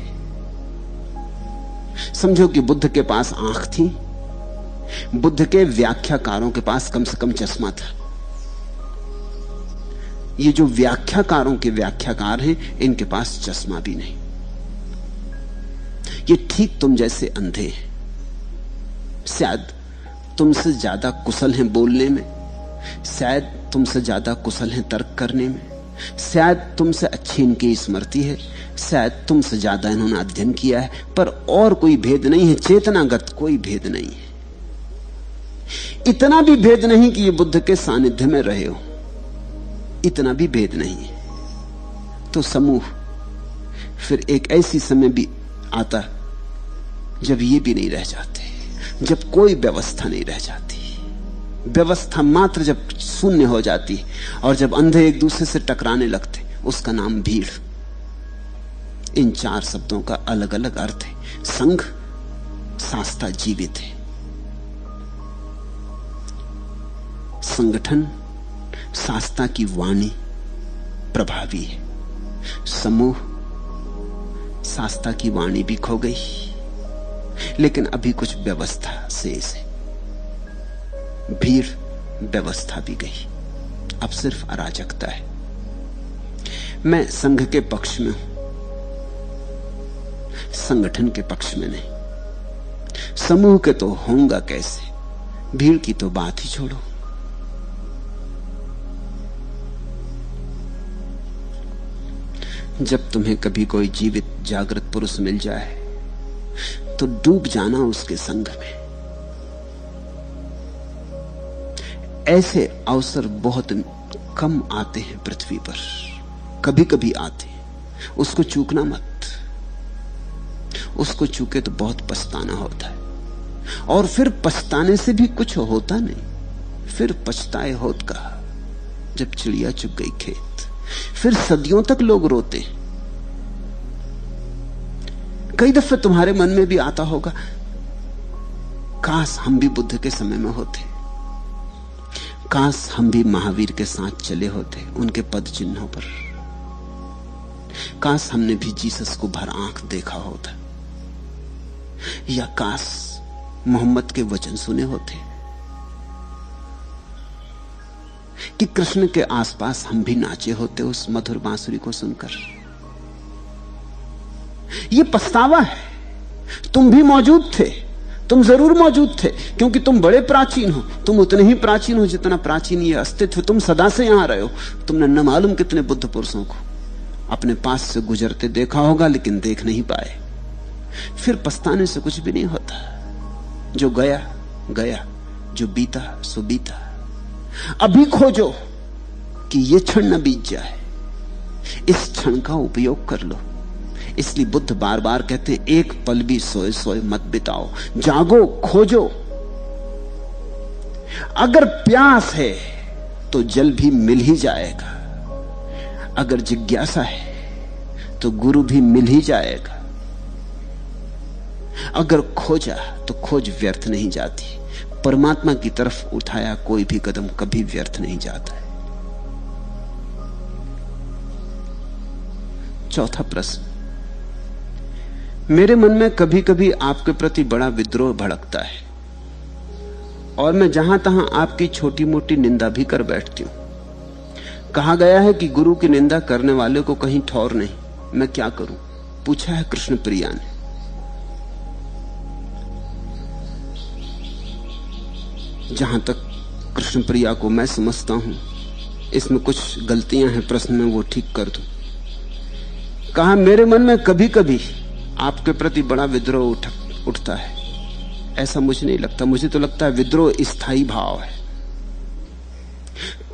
समझो कि बुद्ध के पास आंख थी, बुद्ध के व्याख्याकारों के पास कम से कम चश्मा था। ये जो व्याख्याकारों के व्याख्याकार हैं, इनके पास चश्मा भी नहीं। ये ठीक तुम जैसे अंधे हैं, शायद तुमसे ज्यादा कुशल हैं बोलने में, शायद तुमसे ज्यादा कुशल हैं तर्क करने में, शायद तुमसे अच्छी इनकी स्मृति है, शायद तुमसे ज्यादा इन्होंने अध्ययन किया है, पर और कोई भेद नहीं है, चेतनागत कोई भेद नहीं है। इतना भी भेद नहीं कि ये बुद्ध के सानिध्य में रहे हो, इतना भी भेद नहीं है। तो समूह फिर एक ऐसी समय भी आता जब ये भी नहीं रह जाते, जब कोई व्यवस्था नहीं रह जाती, व्यवस्था मात्र जब शून्य हो जाती और जब अंधे एक दूसरे से टकराने लगते, उसका नाम भीड़। इन चार शब्दों का अलग अलग अर्थ है। संघ, शास्ता जीवित है, संगठन, शास्ता की वाणी प्रभावी है, समूह, शास्ता की वाणी भी खो गई, लेकिन अभी कुछ व्यवस्था शेष है, भीड़ व्यवस्था भी गई, अब सिर्फ अराजकता है। मैं संघ के पक्ष में हूं, संगठन के पक्ष में नहीं। समूह के तो होऊंगा कैसे, भीड़ की तो बात ही छोड़ो। जब तुम्हें कभी कोई जीवित जागृत पुरुष मिल जाए तो डूब जाना उसके संग में। ऐसे अवसर बहुत कम आते हैं पृथ्वी पर, कभी कभी आते हैं, उसको चूकना मत। उसको चूके तो बहुत पछताना होता है, और फिर पछताने से भी कुछ होता नहीं। फिर पछताए होत का जब चिड़िया चुग गई खेत, फिर सदियों तक लोग रोते। कई दफे तुम्हारे मन में भी आता होगा, काश हम भी बुद्ध के समय में होते, काश हम भी महावीर के साथ चले होते उनके पद चिन्हों पर, काश हमने भी जीसस को भर आंख देखा होता, या काश मोहम्मद के वचन सुने होते कि कृष्ण के आसपास हम भी नाचे होते उस मधुर बांसुरी को सुनकर। यह पछतावा है। तुम भी मौजूद थे, तुम जरूर मौजूद थे, क्योंकि तुम बड़े प्राचीन हो। तुम उतने ही प्राचीन हो जितना प्राचीन ये अस्तित्व। तुम सदा से यहां रहे हो। तुमने न मालूम कितने बुद्ध पुरुषों को अपने पास से गुजरते देखा होगा, लेकिन देख नहीं पाए। फिर पछताने से कुछ भी नहीं होता। जो गया गया, जो बीता सो बीता। अभी खोजो कि यह क्षण न बीत जाए, इस क्षण का उपयोग कर लो। इसलिए बुद्ध बार बार कहते, एक पल भी सोए सोए मत बिताओ, जागो, खोजो। अगर प्यास है तो जल भी मिल ही जाएगा, अगर जिज्ञासा है तो गुरु भी मिल ही जाएगा, अगर खोजा तो खोज व्यर्थ नहीं जाती। परमात्मा की तरफ उठाया कोई भी कदम कभी व्यर्थ नहीं जाता है। चौथा प्रश्न, मेरे मन में कभी कभी आपके प्रति बड़ा विद्रोह भड़कता है और मैं जहां तहां आपकी छोटी मोटी निंदा भी कर बैठती हूं। कहा गया है कि गुरु की निंदा करने वाले को कहीं ठौर नहीं। मैं क्या करूं, पूछा है कृष्ण प्रिया ने। जहां तक कृष्ण प्रिया को मैं समझता हूं, इसमें कुछ गलतियां हैं प्रश्न में, वो ठीक कर दूं। कहा, मेरे मन में कभी कभी आपके प्रति बड़ा विद्रोह उठता है। ऐसा मुझे नहीं लगता। मुझे तो लगता है विद्रोह स्थायी भाव है।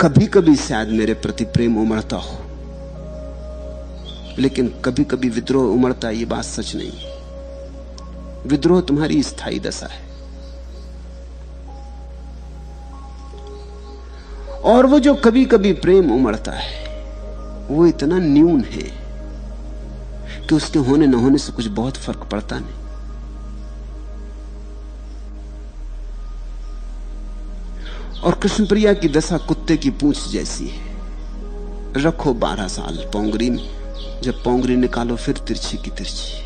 कभी कभी शायद मेरे प्रति प्रेम उमड़ता हो, लेकिन कभी कभी विद्रोह उमड़ता है, ये बात सच नहीं। विद्रोह तुम्हारी स्थायी दशा है। और वो जो कभी कभी प्रेम उमड़ता है, वो इतना न्यून है कि उसके होने न होने से कुछ बहुत फर्क पड़ता नहीं। और कृष्ण प्रिया की दशा कुत्ते की पूंछ जैसी है। रखो 12 साल पोंगरी में, जब पोंगरी निकालो फिर तिरछी की तिरछी।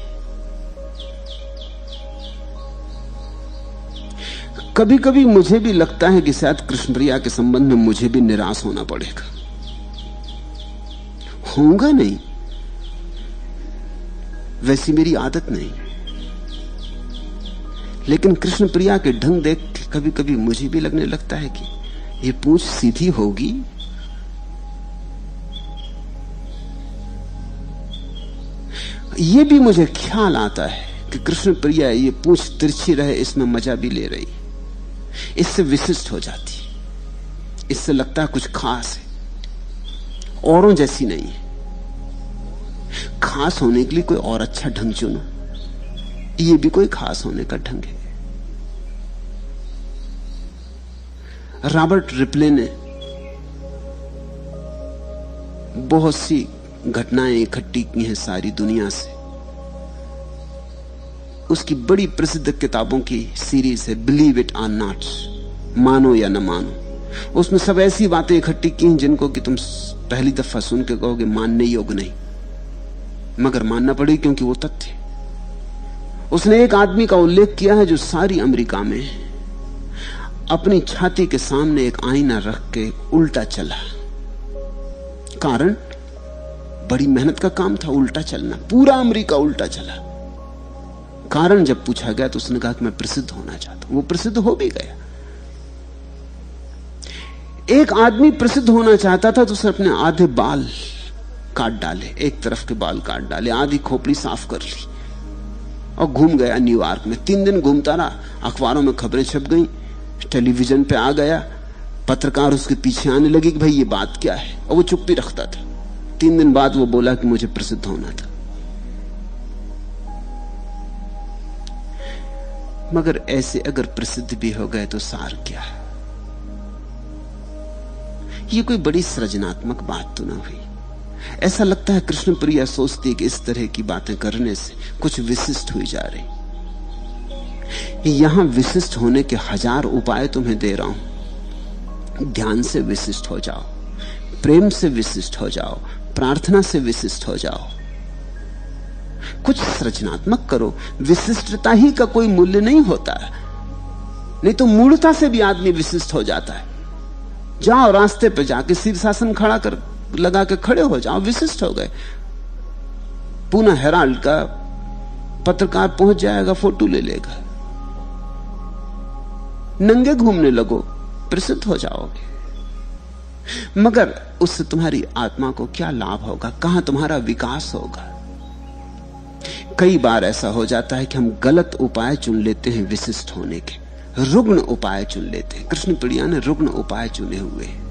कभी कभी मुझे भी लगता है कि शायद कृष्ण प्रिया के संबंध में मुझे भी निराश होना पड़ेगा। होऊंगा नहीं, वैसी मेरी आदत नहीं, लेकिन कृष्ण प्रिया के ढंग देख के कभी कभी मुझे भी लगने लगता है कि ये पूंछ सीधी होगी ये भी मुझे ख्याल आता है कि कृष्ण प्रिया ये पूंछ तिरछी रहे, इसमें मजा भी ले रही, इससे विशिष्ट हो जाती, इससे लगता है कुछ खास है, औरों जैसी नहीं है। खास होने के लिए कोई और अच्छा ढंग चुनो, ये भी कोई खास होने का ढंग है। रॉबर्ट रिपले ने बहुत सी घटनाएं इकट्ठी की हैं सारी दुनिया से। उसकी बड़ी प्रसिद्ध किताबों की सीरीज है बिलीव इट और नॉट, मानो या न मानो। उसमें सब ऐसी बातें इकट्ठी की हैं जिनको कि तुम पहली दफा सुन के कहोगे मानने योग्य नहीं, मगर मानना पड़ेगी क्योंकि वो तथ्य। उसने एक आदमी का उल्लेख किया है जो सारी अमेरिका में अपनी छाती के सामने एक आईना रख के उल्टा चला। कारण बड़ी मेहनत का काम था उल्टा चलना, पूरा अमेरिका उल्टा चला। कारण जब पूछा गया तो उसने कहा कि मैं प्रसिद्ध होना चाहता हूं। वो प्रसिद्ध हो भी गया। एक आदमी प्रसिद्ध होना चाहता था तो उसने अपने आधे बाल काट डाले, एक तरफ के बाल काट डाले, आधी खोपड़ी साफ कर ली और घूम गया न्यूयॉर्क में। 3 दिन घूमता रहा, अखबारों में खबरें छप गई, टेलीविजन पे आ गया, पत्रकार उसके पीछे आने लगे कि भाई ये बात क्या है, और वो चुप्पी रखता था। 3 दिन बाद वो बोला कि मुझे प्रसिद्ध होना था। मगर ऐसे अगर प्रसिद्ध भी हो गए तो सार क्या है? ये कोई बड़ी सृजनात्मक बात तो ना हुई। ऐसा लगता है कृष्ण प्रिया सोचती है कि इस तरह की बातें करने से कुछ विशिष्ट हुई जा रही। यहां विशिष्ट होने के 1000 उपाय तुम्हें दे रहा हूं। ध्यान से विशिष्ट हो जाओ, प्रेम से विशिष्ट हो जाओ, प्रार्थना से विशिष्ट हो जाओ, कुछ सृजनात्मक करो। विशिष्टता ही का कोई मूल्य नहीं होता, नहीं तो मूढ़ता से भी आदमी विशिष्ट हो जाता है। जाओ रास्ते पे जाके शीर्षासन खड़ा कर लगा के खड़े हो जाओ, विशिष्ट हो गए। पूना हेराल्ड का पत्रकार पहुंच जाएगा, फोटो ले लेगा। नंगे घूमने लगो, प्रसिद्ध हो जाओगे। मगर उससे तुम्हारी आत्मा को क्या लाभ होगा? कहां तुम्हारा विकास होगा? कई बार ऐसा हो जाता है कि हम गलत उपाय चुन लेते हैं विशिष्ट होने के, रुग्ण उपाय चुन लेते हैं। कृष्ण प्रिया ने रुग्ण उपाय चुने हुए हैं।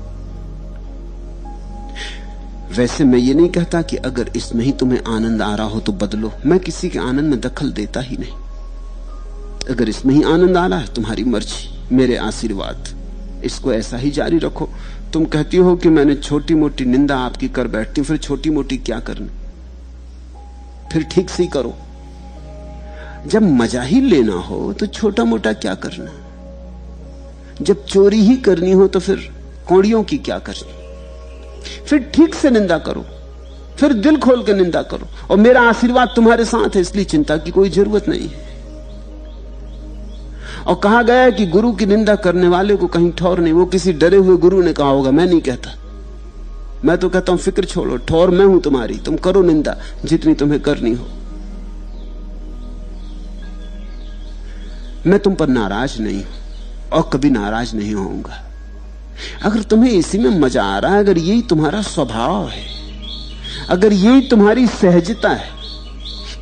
वैसे मैं ये नहीं कहता कि अगर इसमें ही तुम्हें आनंद आ रहा हो तो बदलो। मैं किसी के आनंद में दखल देता ही नहीं। अगर इसमें ही आनंद आ रहा है, तुम्हारी मर्जी, मेरे आशीर्वाद, इसको ऐसा ही जारी रखो। तुम कहती हो कि मैंने छोटी मोटी निंदा आपकी कर बैठती हूं, फिर छोटी मोटी क्या करनी? फिर ठीक से ही करो। जब मजा ही लेना हो तो छोटा मोटा क्या करना? जब चोरी ही करनी हो तो फिर कौड़ियों की क्या करनी? फिर ठीक से निंदा करो, फिर दिल खोल के निंदा करो। और मेरा आशीर्वाद तुम्हारे साथ है, इसलिए चिंता की कोई जरूरत नहीं है। और कहा गया है कि गुरु की निंदा करने वाले को कहीं ठौर नहीं। वो किसी डरे हुए गुरु ने कहा होगा, मैं नहीं कहता। मैं तो कहता हूं फिक्र छोड़ो, ठौर मैं हूं तुम्हारी, तुम करो निंदा जितनी तुम्हें करनी हो। मैं तुम पर नाराज नहीं हूं और कभी नाराज नहीं होऊंगा। अगर तुम्हें इसी में मजा आ रहा है, अगर यही तुम्हारा स्वभाव है, अगर यही तुम्हारी सहजता है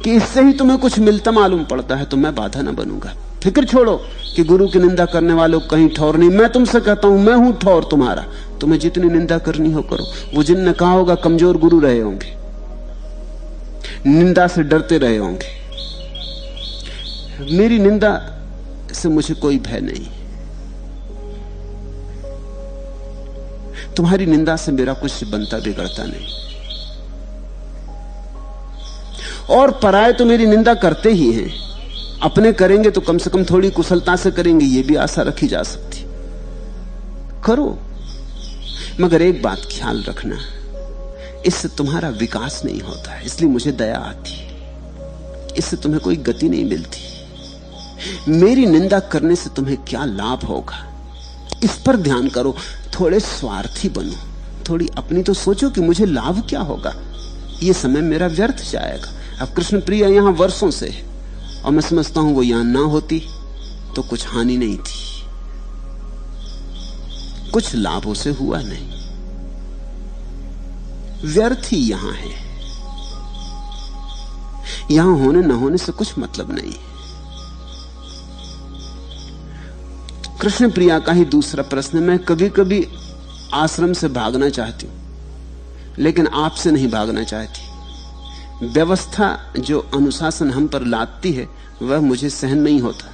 कि इससे ही तुम्हें कुछ मिलता मालूम पड़ता है, तो मैं बाधा ना बनूंगा। फिक्र छोड़ो कि गुरु की निंदा करने वालों को कहीं ठौर नहीं। मैं तुमसे कहता हूं, मैं हूं ठौर तुम्हारा। तुम्हें जितनी निंदा करनी हो करो। वो जिनने कहा होगा कमजोर गुरु रहे होंगे, निंदा से डरते रहे होंगे। मेरी निंदा से मुझे कोई भय नहीं। तुम्हारी निंदा से मेरा कुछ बनता बिगड़ता नहीं। और पराये तो मेरी निंदा करते ही हैं, अपने करेंगे तो कम से कम थोड़ी कुशलता से करेंगे, ये भी आशा रखी जा सकती। करो, मगर एक बात ख्याल रखना, इससे तुम्हारा विकास नहीं होता है, इसलिए मुझे दया आती है। इससे तुम्हें कोई गति नहीं मिलती। मेरी निंदा करने से तुम्हें क्या लाभ होगा, इस पर ध्यान करो। थोड़े स्वार्थी बनो, थोड़ी अपनी तो सोचो कि मुझे लाभ क्या होगा। ये समय मेरा व्यर्थ जाएगा। अब कृष्ण प्रिया यहां वर्षों से है और मैं समझता हूं वो यहां ना होती तो कुछ हानि नहीं थी, कुछ लाभ उसे हुआ नहीं, व्यर्थ ही यहां है। यहां होने न होने से कुछ मतलब नहीं। कृष्ण प्रिया का ही दूसरा प्रश्न, मैं कभी कभी आश्रम से भागना चाहती हूं, लेकिन आपसे नहीं भागना चाहती। व्यवस्था जो अनुशासन हम पर लादती है वह मुझे सहन नहीं होता।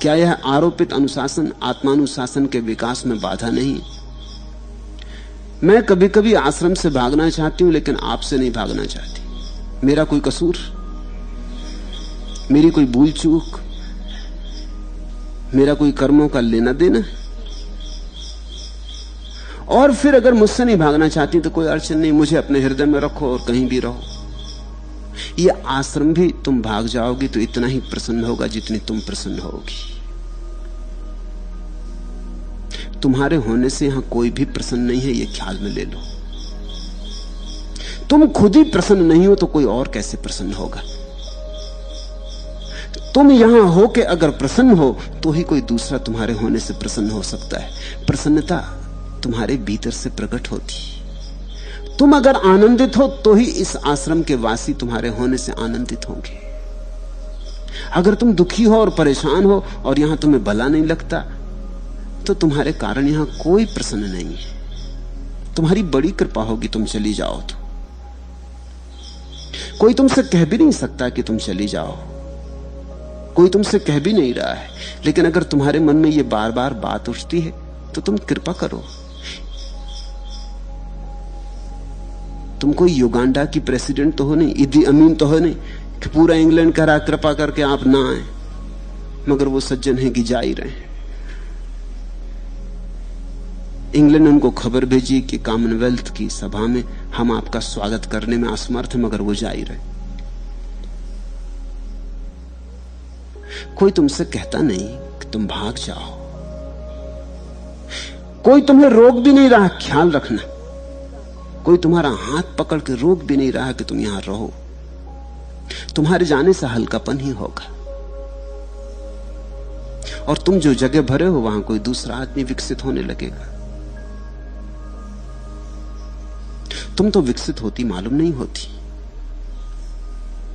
क्या यह आरोपित अनुशासन आत्मानुशासन के विकास में बाधा नहीं? मैं कभी कभी आश्रम से भागना चाहती हूं, लेकिन आपसे नहीं भागना चाहती। मेरा कोई कसूर, मेरी कोई भूल चूक, मेरा कोई कर्मों का लेना देना? और फिर अगर मुझसे नहीं भागना चाहती तो कोई अड़चन नहीं, मुझे अपने हृदय में रखो और कहीं भी रहो। ये आश्रम भी तुम भाग जाओगी तो इतना ही प्रसन्न होगा जितनी तुम प्रसन्न होगी। तुम्हारे होने से यहां कोई भी प्रसन्न नहीं है, ये ख्याल में ले लो। तुम खुद ही प्रसन्न नहीं हो तो कोई और कैसे प्रसन्न होगा? तुम यहां हो के अगर प्रसन्न हो तो ही कोई दूसरा तुम्हारे होने से प्रसन्न हो सकता है। प्रसन्नता तुम्हारे भीतर से प्रकट होती। तुम अगर आनंदित हो तो ही इस आश्रम के वासी तुम्हारे होने से आनंदित होंगे। अगर तुम दुखी हो और परेशान हो और यहां तुम्हें भला नहीं लगता तो तुम्हारे कारण यहां कोई प्रसन्न नहीं है। तुम्हारी बड़ी कृपा होगी तुम चली जाओ तो। कोई तुमसे कह भी नहीं सकता कि तुम चली जाओ, कोई तुमसे कह भी नहीं रहा है, लेकिन अगर तुम्हारे मन में ये बार बार बात उठती है तो तुम कृपा करो। तुम कोई युगांडा की प्रेसिडेंट तो हो नहीं, इदी अमीन तो हो नहीं कि पूरा इंग्लैंड कह रहा कृपा करके आप ना आए, मगर वो सज्जन है कि जा ही रहे हैं। इंग्लैंड ने उनको खबर भेजी कि कॉमनवेल्थ की सभा में हम आपका स्वागत करने में असमर्थ हैं, मगर वो जा ही रहे। कोई तुमसे कहता नहीं कि तुम भाग जाओ, कोई तुम्हें रोक भी नहीं रहा, ख्याल रखना। कोई तुम्हारा हाथ पकड़ के रोक भी नहीं रहा कि तुम यहां रहो। तुम्हारे जाने से हल्कापन ही होगा, और तुम जो जगह भरे हो वहां कोई दूसरा आदमी विकसित होने लगेगा। तुम तो विकसित होती मालूम नहीं होती।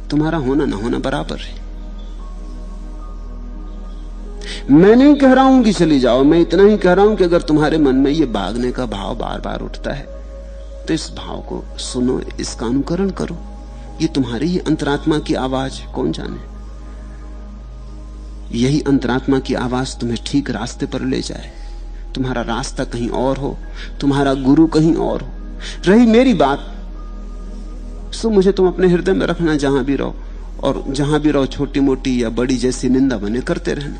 तुम्हारा होना ना होना बराबर है। मैं नहीं कह रहा हूं कि चली जाओ, मैं इतना ही कह रहा हूं कि अगर तुम्हारे मन में ये भागने का भाव बार बार उठता है तो इस भाव को सुनो, इसका अनुकरण करो। ये तुम्हारी ही अंतरात्मा की आवाज है, कौन जाने यही अंतरात्मा की आवाज तुम्हें ठीक रास्ते पर ले जाए। तुम्हारा रास्ता कहीं और हो, तुम्हारा गुरु कहीं और हो। रही मेरी बात, सो मुझे तुम अपने हृदय में रखना जहां भी रहो, और जहां भी रहो छोटी मोटी या बड़ी जैसी निंदा बने करते रहना।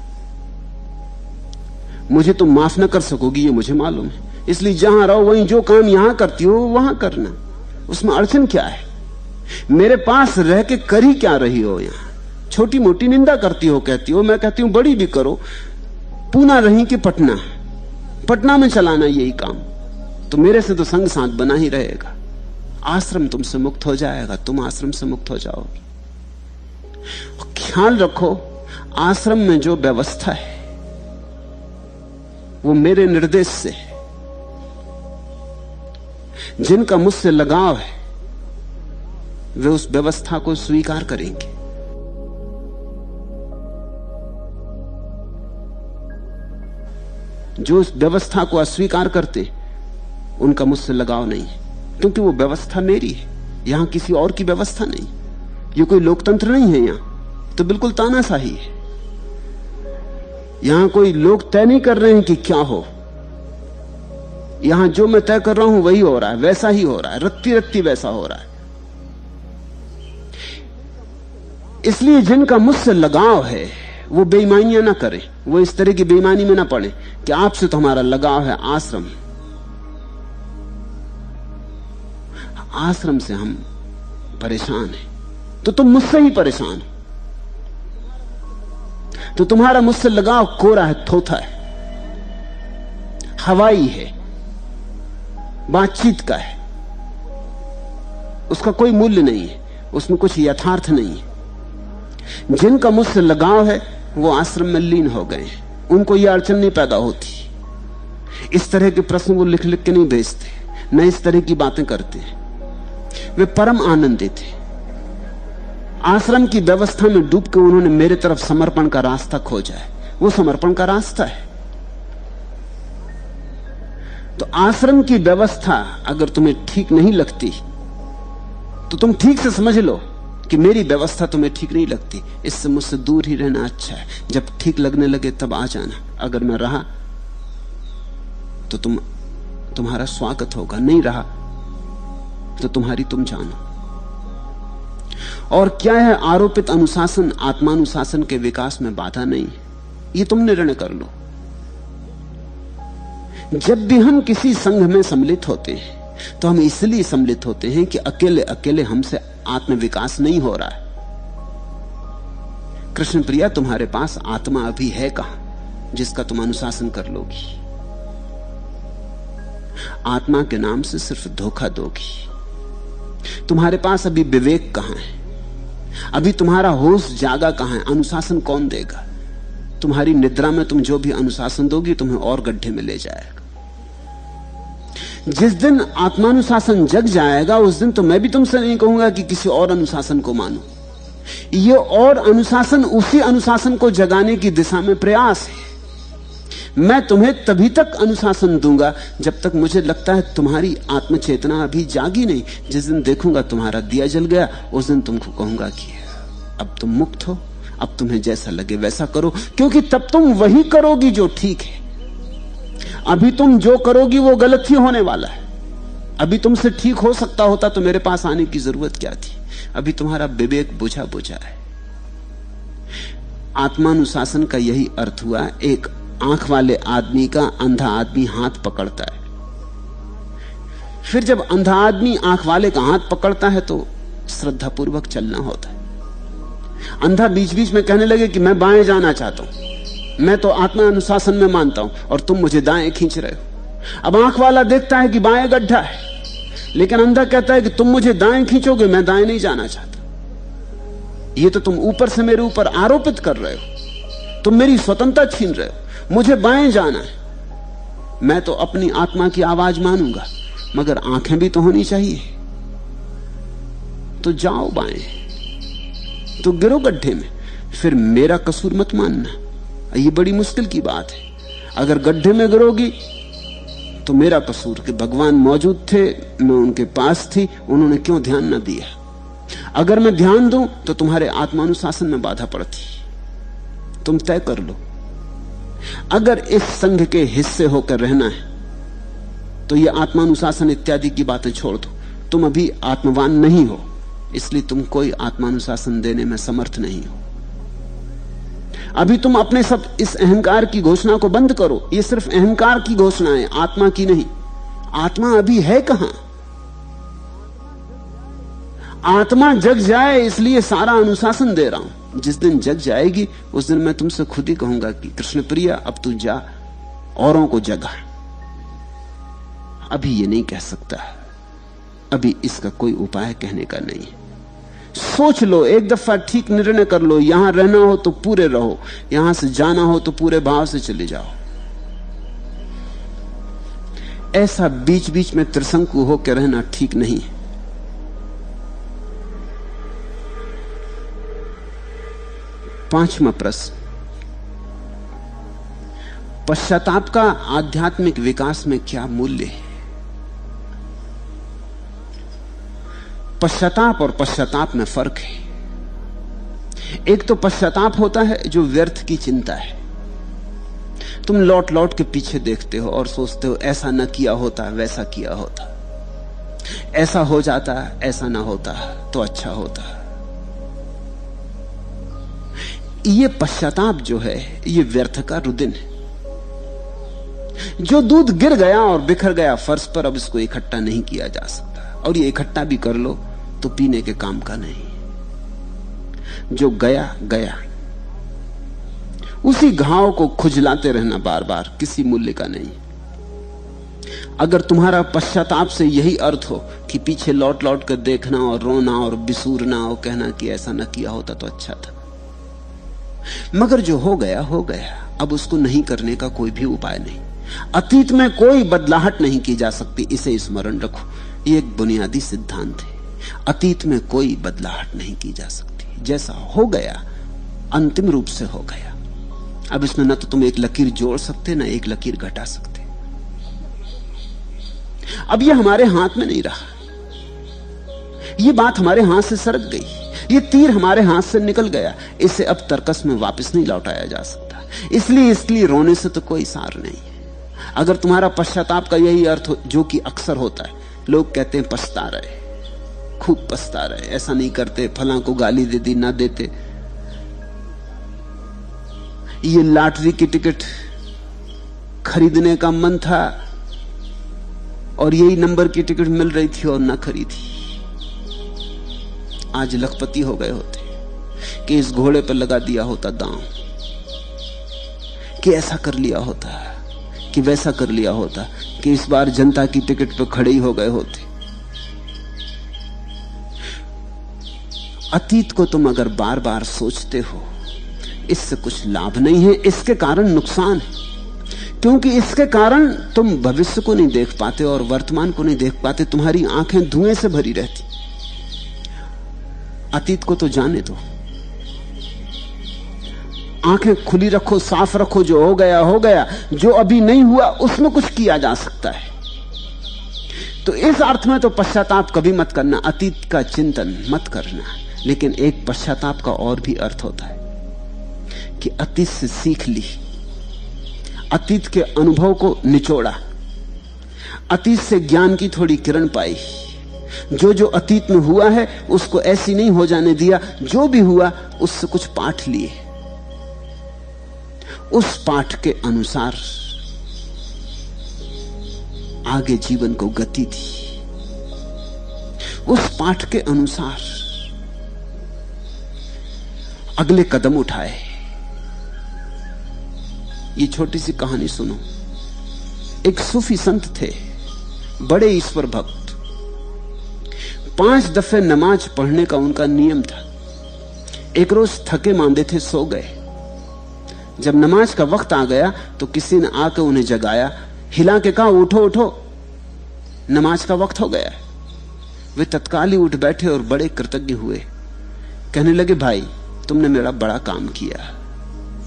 मुझे तुम माफ न कर सकोगी ये मुझे मालूम है, इसलिए जहां रहो वहीं जो काम यहां करती हो वहां करना। उसमें अड़चन क्या है? मेरे पास रह के कर ही क्या रही हो? यहां छोटी मोटी निंदा करती हो, कहती हो, मैं कहती हूं बड़ी भी करो। पूना रही कि पटना, पटना में चलाना यही काम, तो मेरे से तो संग साथ बना ही रहेगा। आश्रम तुमसे मुक्त हो जाएगा, तुम आश्रम से मुक्त हो जाओगे। ख्याल रखो, आश्रम में जो व्यवस्था है वो मेरे निर्देश से है। जिनका मुझसे लगाव है वे उस व्यवस्था को स्वीकार करेंगे। जो उस व्यवस्था को अस्वीकार करते उनका मुझसे लगाव नहीं है, क्योंकि वो व्यवस्था मेरी है, यहां किसी और की व्यवस्था नहीं। ये कोई लोकतंत्र नहीं है, यहां तो बिल्कुल तानाशाही है। यहां कोई लोग तय नहीं कर रहे हैं कि क्या हो। यहां जो मैं तय कर रहा हूं वही हो रहा है, वैसा ही हो रहा है, रत्ती रत्ती वैसा हो रहा है। इसलिए जिनका मुझसे लगाव है वो बेईमानियां ना करें, वो इस तरह की बेईमानी में ना पड़े कि आपसे तो हमारा लगाव है आश्रम, आश्रम से हम परेशान हैं, तो तुम मुझसे ही परेशान हो। तो तुम्हारा मुझसे लगाव कोरा है, थोथा है, हवाई है, बातचीत का है, उसका कोई मूल्य नहीं है, उसमें कुछ यथार्थ नहीं है। जिनका मुझसे लगाव है वो आश्रम में लीन हो गए हैं, उनको यह अड़चन नहीं पैदा होती। इस तरह के प्रश्न वो लिख लिख के नहीं भेजते, न इस तरह की बातें करते हैं। वे परम आनंदित हैं। आश्रम की व्यवस्था में डूब के उन्होंने मेरे तरफ समर्पण का रास्ता खोजा है। वो समर्पण का रास्ता है। तो आश्रम की व्यवस्था अगर तुम्हें ठीक नहीं लगती तो तुम ठीक से समझ लो कि मेरी व्यवस्था तुम्हें ठीक नहीं लगती, इससे मुझसे दूर ही रहना अच्छा है। जब ठीक लगने लगे तब आ जाना। अगर मैं रहा तो तुम्हारा स्वागत होगा, नहीं रहा तो तुम्हारी तुम जानो। और क्या है आरोपित अनुशासन आत्मानुशासन के विकास में बाधा नहीं, ये तुम निर्णय कर लो। जब भी हम किसी संघ में सम्मिलित होते हैं तो हम इसलिए सम्मिलित होते हैं कि अकेले अकेले हमसे आत्म विकास नहीं हो रहा है। कृष्ण प्रिया, तुम्हारे पास आत्मा अभी है कहां जिसका तुम अनुशासन कर लोगी? आत्मा के नाम से सिर्फ धोखा दोगी। तुम्हारे पास अभी विवेक कहां है? अभी तुम्हारा होश जागा कहां है? अनुशासन कौन देगा? तुम्हारी निद्रा में तुम जो भी अनुशासन दोगी तुम्हें और गड्ढे में ले जाएगा। जिस दिन आत्मानुशासन जग जाएगा उस दिन तो मैं भी तुमसे नहीं कहूंगा कि किसी और अनुशासन को मानो। ये और अनुशासन उसी अनुशासन को जगाने की दिशा में प्रयास है। मैं तुम्हें तभी तक अनुशासन दूंगा जब तक मुझे लगता है तुम्हारी आत्मचेतना अभी जागी नहीं। जिस दिन देखूंगा तुम्हारा दिया जल गया उस दिन तुमको कहूंगा कि अब तुम मुक्त हो, अब तुम्हें जैसा लगे वैसा करो, क्योंकि तब तुम वही करोगी जो ठीक है। अभी तुम जो करोगी वो गलत ही होने वाला है। अभी तुमसे ठीक हो सकता होता तो मेरे पास आने की जरूरत क्या थी? अभी तुम्हारा विवेक बुझा बुझा है। आत्मानुशासन का यही अर्थ हुआ। एक आंख वाले आदमी का अंधा आदमी हाथ पकड़ता है, फिर जब अंधा आदमी आंख वाले का हाथ पकड़ता है तो श्रद्धापूर्वक चलना होता है। अंधा बीच बीच में कहने लगे कि मैं बाएं जाना चाहता हूं, मैं तो आत्मा अनुशासन में मानता हूं और तुम मुझे दाएं खींच रहे हो। अब आंख वाला देखता है कि बाएं गड्ढा है, लेकिन अंधा कहता है कि तुम मुझे दाएं खींचोगे, मैं दाएं नहीं जाना चाहता। ये तो तुम ऊपर से मेरे ऊपर आरोपित कर रहे हो, तुम मेरी स्वतंत्रता छीन रहे हो। मुझे बाएं जाना है, मैं तो अपनी आत्मा की आवाज मानूंगा, मगर आंखें भी तो होनी चाहिए। तो जाओ बाएं, तो गिरो गड्ढे में, फिर मेरा कसूर मत मानना। ये बड़ी मुश्किल की बात है। अगर गड्ढे में गिरोगी तो मेरा कसूर कि भगवान मौजूद थे, मैं उनके पास थी, उन्होंने क्यों ध्यान न दिया। अगर मैं ध्यान दूं तो तुम्हारे आत्मानुशासन में बाधा पड़ती। तुम तय कर लो। अगर इस संघ के हिस्से होकर रहना है तो ये आत्मानुशासन इत्यादि की बातें छोड़ दो। तुम अभी आत्मवान नहीं हो, इसलिए तुम कोई आत्मानुशासन देने में समर्थ नहीं हो। अभी तुम अपने सब इस अहंकार की घोषणा को बंद करो। ये सिर्फ अहंकार की घोषणा है, आत्मा की नहीं। आत्मा अभी है कहां? आत्मा जग जाए इसलिए सारा अनुशासन दे रहा हूं। जिस दिन जग जाएगी उस दिन मैं तुमसे खुद ही कहूंगा कि कृष्ण प्रिया अब तू जा, औरों को जगा। अभी ये नहीं कह सकता, अभी इसका कोई उपाय कहने का नहीं है। सोच लो, एक दफा ठीक निर्णय कर लो। यहां रहना हो तो पूरे रहो, यहां से जाना हो तो पूरे भाव से चले जाओ। ऐसा बीच बीच में त्रिशंकु होकर रहना ठीक नहीं है। पांचवा प्रश्न, पश्चाताप का आध्यात्मिक विकास में क्या मूल्य है? पश्चाताप और पश्चाताप में फर्क है। एक तो पश्चाताप होता है जो व्यर्थ की चिंता है। तुम लौट लौट के पीछे देखते हो और सोचते हो ऐसा न किया होता, वैसा किया होता, ऐसा हो जाता, ऐसा ना होता तो अच्छा होता। ये पश्चाताप जो है ये व्यर्थ का रुदिन है। जो दूध गिर गया और बिखर गया फर्श पर, अब इसको इकट्ठा नहीं किया जा सकता, और ये इकट्ठा भी कर लो तो पीने के काम का नहीं। जो गया गया, उसी घाव को खुजलाते रहना बार बार किसी मूल्य का नहीं। अगर तुम्हारा पश्चाताप से यही अर्थ हो कि पीछे लौट लौट कर देखना और रोना और बिसूरना और कहना कि ऐसा न किया होता तो अच्छा था, मगर जो हो गया हो गया, अब उसको नहीं करने का कोई भी उपाय नहीं। अतीत में कोई बदलाहट नहीं की जा सकती, इसे स्मरण रखो। ये एक बुनियादी सिद्धांत है। अतीत में कोई बदलाहट नहीं की जा सकती। जैसा हो गया अंतिम रूप से हो गया। अब इसमें न तो तुम एक लकीर जोड़ सकते, ना एक लकीर घटा सकते। अब ये हमारे हाथ में नहीं रहा, ये बात हमारे हाथ से सरक गई, ये तीर हमारे हाथ से निकल गया, इसे अब तर्कस में वापस नहीं लौटाया जा सकता। इसलिए रोने से तो कोई सार नहीं है। अगर तुम्हारा पश्चाताप का यही अर्थ हो, जो कि अक्सर होता है, लोग कहते हैं पछता रहे, खूब पछता रहे, ऐसा नहीं करते, फलां को गाली दे दी, ना देते, ये लॉटरी की टिकट खरीदने का मन था और यही नंबर की टिकट मिल रही थी और ना खरीदी, आज लखपति हो गए होते कि इस घोड़े पर लगा दिया होता दांव, कि ऐसा कर लिया होता, कि वैसा कर लिया होता, कि इस बार जनता की टिकट पर खड़े ही हो गए होते। अतीत को तुम अगर बार बार सोचते हो, इससे कुछ लाभ नहीं है, इसके कारण नुकसान है, क्योंकि इसके कारण तुम भविष्य को नहीं देख पाते और वर्तमान को नहीं देख पाते, तुम्हारी आंखें धुएं से भरी रहती। अतीत को तो जाने दो, आंखें खुली रखो, साफ रखो, जो हो गया हो गया, जो अभी नहीं हुआ उसमें कुछ किया जा सकता है। तो इस अर्थ में तो पश्चाताप कभी मत करना, अतीत का चिंतन मत करना। लेकिन एक पश्चाताप का और भी अर्थ होता है कि अतीत से सीख ली, अतीत के अनुभव को निचोड़ा, अतीत से ज्ञान की थोड़ी किरण पाई, जो अतीत में हुआ है उसको ऐसी नहीं हो जाने दिया, जो भी हुआ उससे कुछ पाठ लिए, उस पाठ के अनुसार आगे जीवन को गति दी, उस पाठ के अनुसार अगले कदम उठाए। ये छोटी सी कहानी सुनो। एक सूफी संत थे, बड़े ईश्वर भक्त, 5 दफे नमाज पढ़ने का उनका नियम था। एक रोज थके मांदे थे, सो गए। जब नमाज का वक्त आ गया तो किसी ने आकर उन्हें जगाया, हिला के कहा, उठो उठो, नमाज का वक्त हो गया। वे तत्काल ही उठ बैठे और बड़े कृतज्ञ हुए। कहने लगे, भाई तुमने मेरा बड़ा काम किया,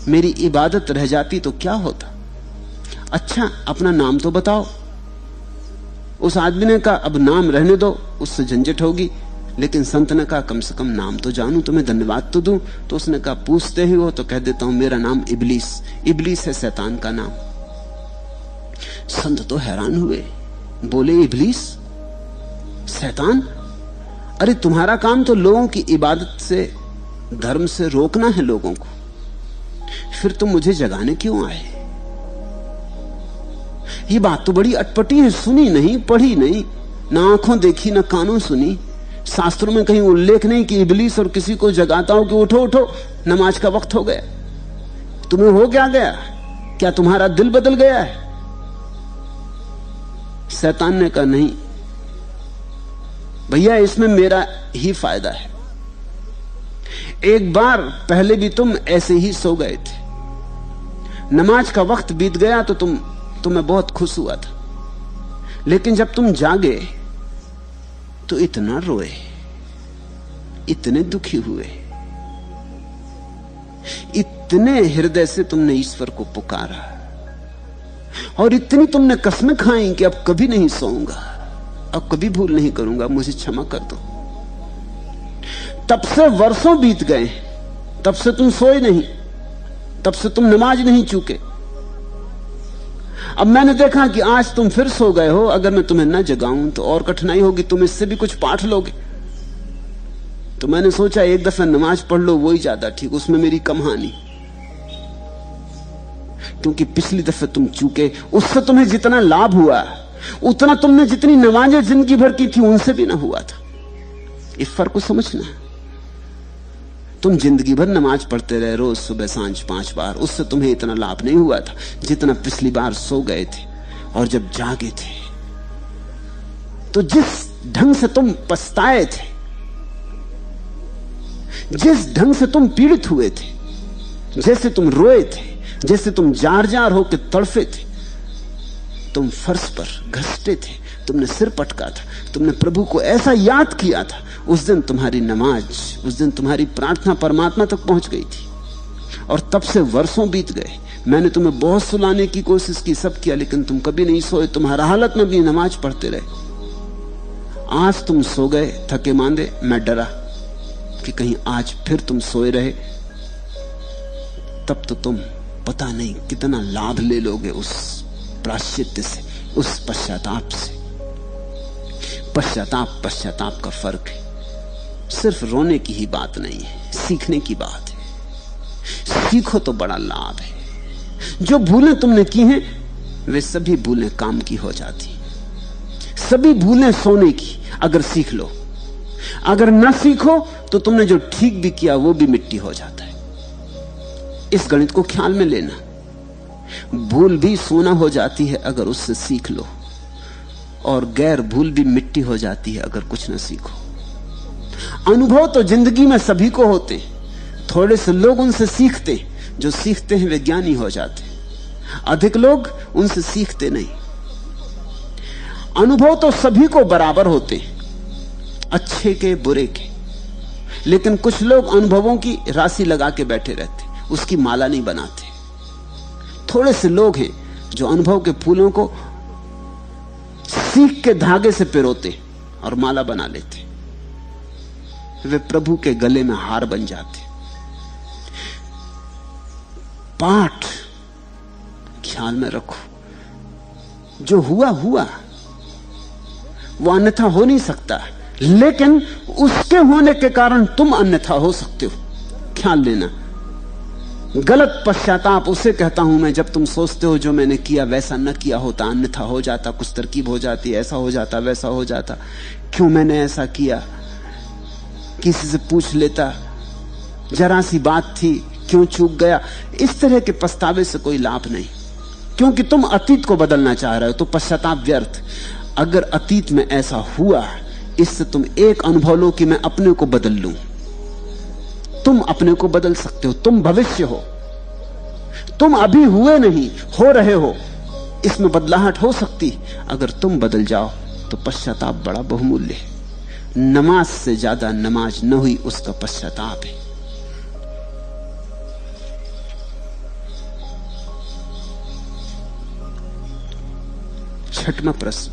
मेरी इबादत रह जाती तो क्या होता। अच्छा अपना नाम तो बताओ। उस आदमी ने कहा, अब नाम रहने दो, उससे झंझट होगी। लेकिन संत ने कहा, कम से कम नाम तो जानूं, तुम्हें धन्यवाद तो दूं। तो उसने कहा, पूछते ही हो तो कह देता हूं, मेरा नाम इबलीस। इबलीस है शैतान का नाम। संत तो हैरान हुए, बोले, इबलीस, शैतान? अरे तुम्हारा काम तो लोगों की इबादत से, धर्म से रोकना है लोगों को, फिर तुम मुझे जगाने क्यों आए? ये बात तो बड़ी अटपटी है, सुनी नहीं, पढ़ी नहीं, ना आंखों देखी, ना कानों सुनी। शास्त्रों में कहीं उल्लेख नहीं कि इबलीस और किसी को जगाता हो कि उठो उठो, नमाज का वक्त हो गया। तुम्हें हो क्या गया? क्या तुम्हारा दिल बदल गया है? शैतान ने कहा, नहीं भैया, इसमें मेरा ही फायदा है। एक बार पहले भी तुम ऐसे ही सो गए थे, नमाज का वक्त बीत गया तो तुम्हें बहुत खुश हुआ था, लेकिन जब तुम जागे तो इतना रोए, इतने दुखी हुए, इतने हृदय से तुमने ईश्वर को पुकारा और इतनी तुमने कसमें खाई कि अब कभी नहीं सोऊंगा, अब कभी भूल नहीं करूंगा, मुझे क्षमा कर दो। तब से वर्षों बीत गए, तब से तुम सोए नहीं, तब से तुम नमाज नहीं चूके। अब मैंने देखा कि आज तुम फिर सो गए हो, अगर मैं तुम्हें न जगाऊं तो और कठिनाई होगी, तुम इससे भी कुछ पाठ लोगे। तो मैंने सोचा एक दफा नमाज पढ़ लो, वही ज्यादा ठीक, उसमें मेरी कम हानि, क्योंकि पिछली दफे तुम चूके, उससे तुम्हें जितना लाभ हुआ उतना तुमने जितनी नमाजें जिंदगी भर की थी उनसे भी ना हुआ था। इस फर्क को समझना। तुम जिंदगी भर नमाज पढ़ते रहे, रोज सुबह सांझ 5 बार, उससे तुम्हें इतना लाभ नहीं हुआ था जितना पिछली बार सो गए थे और जब जागे थे। तो जिस ढंग से तुम पछताए थे, जिस ढंग से तुम पीड़ित हुए थे, जैसे तुम रोए थे, जैसे तुम जार जार होकर तड़फे थे, तुम फर्श पर घसते थे, तुमने सिर पटका था, तुमने प्रभु को ऐसा याद किया था, उस दिन तुम्हारी नमाज, उस दिन तुम्हारी प्रार्थना परमात्मा तक पहुंच गई थी। और तब से वर्षों बीत गए, मैंने तुम्हें बहुत सुलाने की कोशिश की, सब किया, लेकिन तुम कभी नहीं सोए, तुम हर हालत में अपनी नमाज पढ़ते रहे। आज तुम सो गए थके मांदे, मैं डरा कि कहीं आज फिर तुम सोए रहे, तब तो तुम पता नहीं कितना लाभ ले लोगे उस प्रायश्चित्त से, उस पश्चाताप से। पश्चाताप का फर्क है, सिर्फ रोने की ही बात नहीं है, सीखने की बात है। सीखो तो बड़ा लाभ है। जो भूलें तुमने की हैं वे सभी भूलें काम की हो जाती, सभी भूलें सोने की, अगर सीख लो। अगर ना सीखो तो तुमने जो ठीक भी किया वो भी मिट्टी हो जाता है। इस गणित को ख्याल में लेना। भूल भी सोना हो जाती है अगर उससे सीख लो, और गैर भूल भी मिट्टी हो जाती है अगर कुछ ना सीखो। अनुभव तो जिंदगी में सभी को होते, थोड़े से लोग उनसे सीखते, जो सीखते हैं वे ज्ञानी हो जाते, अधिक लोग उनसे सीखते नहीं। अनुभव तो सभी को बराबर होते, अच्छे के बुरे के, लेकिन कुछ लोग अनुभवों की राशि लगा के बैठे रहते, उसकी माला नहीं बनाते। थोड़े से लोग हैं जो अनुभव के फूलों को सीख के धागे से पिरोते और माला बना लेते, वे प्रभु के गले में हार बन जाते। पाठ ख्याल में रखो, जो हुआ हुआ, वो अन्यथा हो नहीं सकता, लेकिन उसके होने के कारण तुम अन्यथा हो सकते हो। ख्याल लेना। गलत पश्चाताप उसे कहता हूं मैं जब तुम सोचते हो जो मैंने किया वैसा न किया होता, अन्यथा हो जाता, कुछ तरकीब हो जाती, ऐसा हो जाता, वैसा हो जाता, क्यों मैंने ऐसा किया, किसी से पूछ लेता, जरा सी बात थी, क्यों चूक गया। इस तरह के पछतावे से कोई लाभ नहीं, क्योंकि तुम अतीत को बदलना चाह रहे हो, तो पश्चाताप व्यर्थ। अगर अतीत में ऐसा हुआ, इससे तुम एक अनुभव लो कि मैं अपने को बदल लूं। तुम अपने को बदल सकते हो, तुम भविष्य हो, तुम अभी हुए नहीं, हो रहे हो, इसमें बदलाहट हो सकती। अगर तुम बदल जाओ तो पश्चाताप बड़ा बहुमूल्य है। नमाज से ज्यादा नमाज न हुई उसका पश्चाताप है। छठवां प्रश्न,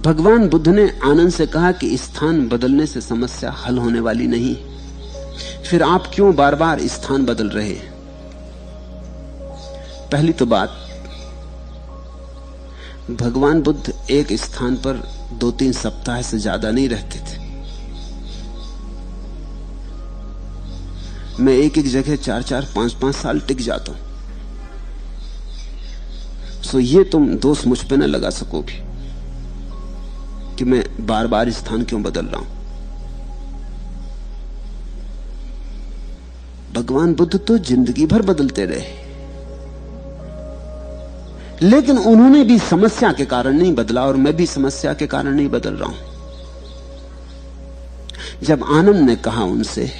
भगवान बुद्ध ने आनंद से कहा कि स्थान बदलने से समस्या हल होने वाली नहीं, फिर आप क्यों बार बार स्थान बदल रहे हैं? पहली तो बात, भगवान बुद्ध एक स्थान पर 2-3 सप्ताह से ज्यादा नहीं रहते थे। मैं एक एक जगह 4-4, 5-5 साल टिक जाता हूं। सो ये तुम दोष मुझ पे न लगा सकोगे कि मैं बार बार स्थान क्यों बदल रहा हूं। भगवान बुद्ध तो जिंदगी भर बदलते रहे, लेकिन उन्होंने भी समस्या के कारण नहीं बदला, और मैं भी समस्या के कारण नहीं बदल रहा हूं। जब आनंद ने कहा उनसे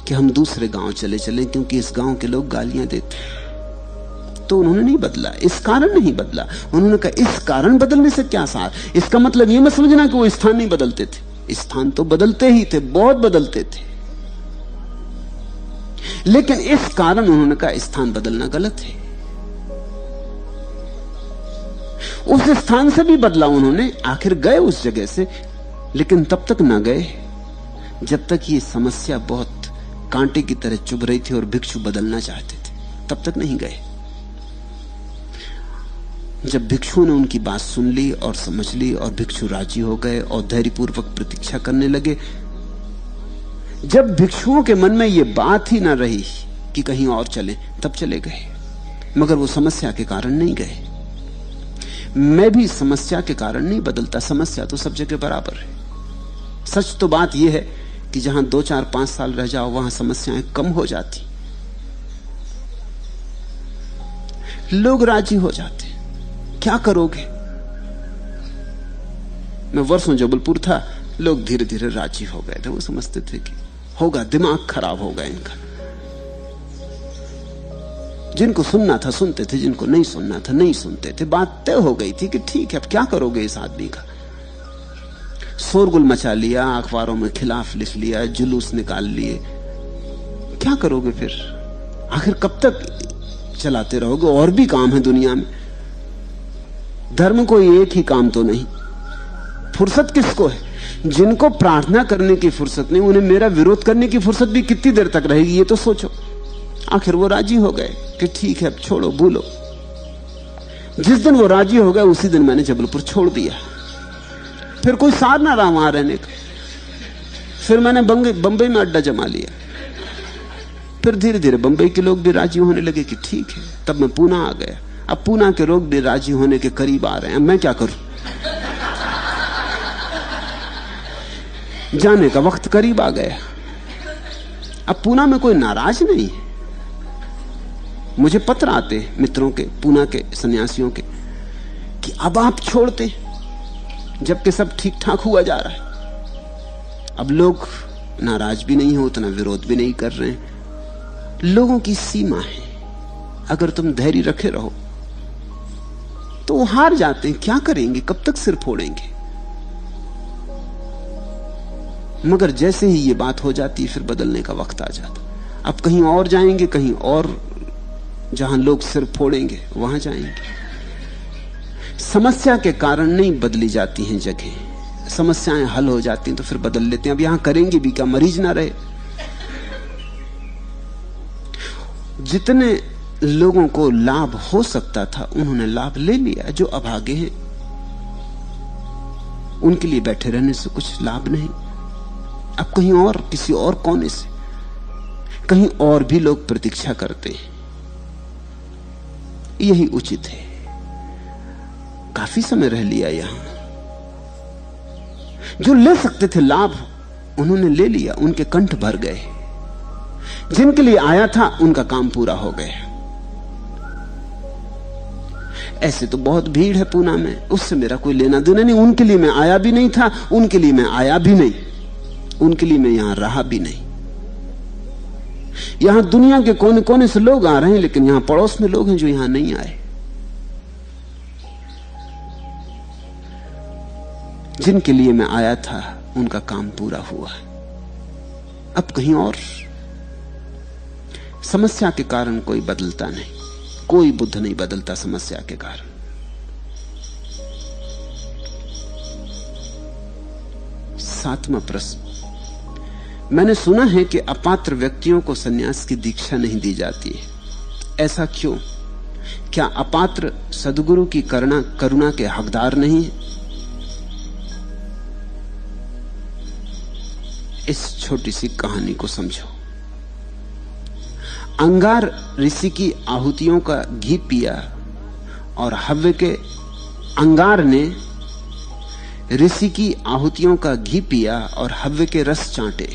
कि हम दूसरे गांव चले चलें क्योंकि इस गांव के लोग गालियां देते, तो उन्होंने नहीं बदला, इस कारण नहीं बदला। उन्होंने कहा इस कारण बदलने से क्या सार। इसका मतलब यह मत समझना कि वो स्थान नहीं बदलते थे, स्थान तो बदलते ही थे, बहुत बदलते थे, लेकिन इस कारण उन्होंने कहा स्थान बदलना गलत है। उस स्थान से भी बदला उन्होंने, आखिर गए उस जगह से, लेकिन तब तक ना गए जब तक ये समस्या बहुत कांटे की तरह चुभ रही थी और भिक्षु बदलना चाहते थे, तब तक नहीं गए। जब भिक्षुओं ने उनकी बात सुन ली और समझ ली और भिक्षु राजी हो गए और धैर्यपूर्वक प्रतीक्षा करने लगे, जब भिक्षुओं के मन में यह बात ही ना रही कि कहीं और चले, तब चले गए, मगर वो समस्या के कारण नहीं गए। मैं भी समस्या के कारण नहीं बदलता, समस्या तो सब जगह बराबर है। सच तो बात यह है कि जहां 2, 4, 5 साल रह जाओ वहां समस्याएं कम हो जाती, लोग राजी हो जाते। क्या करोगे? मैं वर्षों जबलपुर था, लोग धीरे धीरे राजी हो गए थे। वो समझते थे कि होगा, दिमाग खराब होगा इनका, जिनको सुनना था सुनते थे, जिनको नहीं सुनना था नहीं सुनते थे। बात तय हो गई थी कि ठीक है, अब क्या करोगे इस आदमी का। शोरगुल मचा लिया, अखबारों में खिलाफ लिख लिया, जुलूस निकाल लिए, क्या करोगे फिर? आखिर कब तक चलाते रहोगे? और भी काम है दुनिया में, धर्म कोई एक ही काम तो नहीं। फुर्सत किसको है? जिनको प्रार्थना करने की फुर्सत नहीं, उन्हें मेरा विरोध करने की फुर्सत भी कितनी देर तक रहेगी, ये तो सोचो। आखिर वो राजी हो गए कि ठीक है, अब छोड़ो, भूलो। जिस दिन वो राजी हो गए उसी दिन मैंने जबलपुर छोड़ दिया। फिर कोई सार ना रहा वहां रहने का। फिर मैंने बंबई में अड्डा जमा लिया। फिर धीरे धीरे बंबई के लोग भी राजी होने लगे कि ठीक है। तब मैं पूना आ गया। अब पूना के लोग भी राजी होने के करीब आ रहे हैं। मैं क्या करूं? जाने का वक्त करीब आ गया। अब पूना में कोई नाराज नहीं है। मुझे पत्र आते मित्रों के, पूना के सन्यासियों के, कि अब आप छोड़ते, जबकि सब ठीक ठाक हुआ जा रहा है। अब लोग नाराज भी नहीं हो, उतना विरोध भी नहीं कर रहे हैं। लोगों की सीमा है। अगर तुम धैर्य रखे रहो तो वो हार जाते हैं। क्या करेंगे? कब तक सिर फोड़ेंगे? मगर जैसे ही ये बात हो जाती है फिर बदलने का वक्त आ जाता। अब कहीं और जाएंगे, कहीं और जहां लोग सिर फोड़ेंगे वहां जाएंगे। समस्या के कारण नहीं बदली जाती हैं जगह, समस्याएं हल हो जाती हैं तो फिर बदल लेते हैं। अब यहां करेंगे भी क्या? मरीज ना रहे। जितने लोगों को लाभ हो सकता था उन्होंने लाभ ले लिया। जो अभागे हैं उनके लिए बैठे रहने से कुछ लाभ नहीं। अब कहीं और, किसी और कोने से, कहीं और भी लोग प्रतीक्षा करते हैं। यही उचित है। काफी समय रह लिया यहां। जो ले सकते थे लाभ उन्होंने ले लिया, उनके कंठ भर गए। जिनके लिए आया था उनका काम पूरा हो गया। ऐसे तो बहुत भीड़ है पूना में, उससे मेरा कोई लेना देना नहीं। उनके लिए मैं आया भी नहीं था, उनके लिए मैं आया भी नहीं, उनके लिए मैं यहां रहा भी नहीं। यहां दुनिया के कोने कोने से लोग आ रहे हैं, लेकिन यहां पड़ोस में लोग हैं जो यहां नहीं आए। जिनके लिए मैं आया था उनका काम पूरा हुआ। अब कहीं और। समस्या के कारण कोई बदलता नहीं, कोई बुद्ध नहीं बदलता समस्या के कारण। सातवां प्रश्न, मैंने सुना है कि अपात्र व्यक्तियों को सन्यास की दीक्षा नहीं दी जाती है, ऐसा क्यों? क्या अपात्र सद्गुरु की करुणा के हकदार नहीं है? इस छोटी सी कहानी को समझो। अंगार ऋषि की आहुतियों का घी पिया और हव्य के अंगार ने ऋषि की आहुतियों का घी पिया और हव्य के रस चाटे।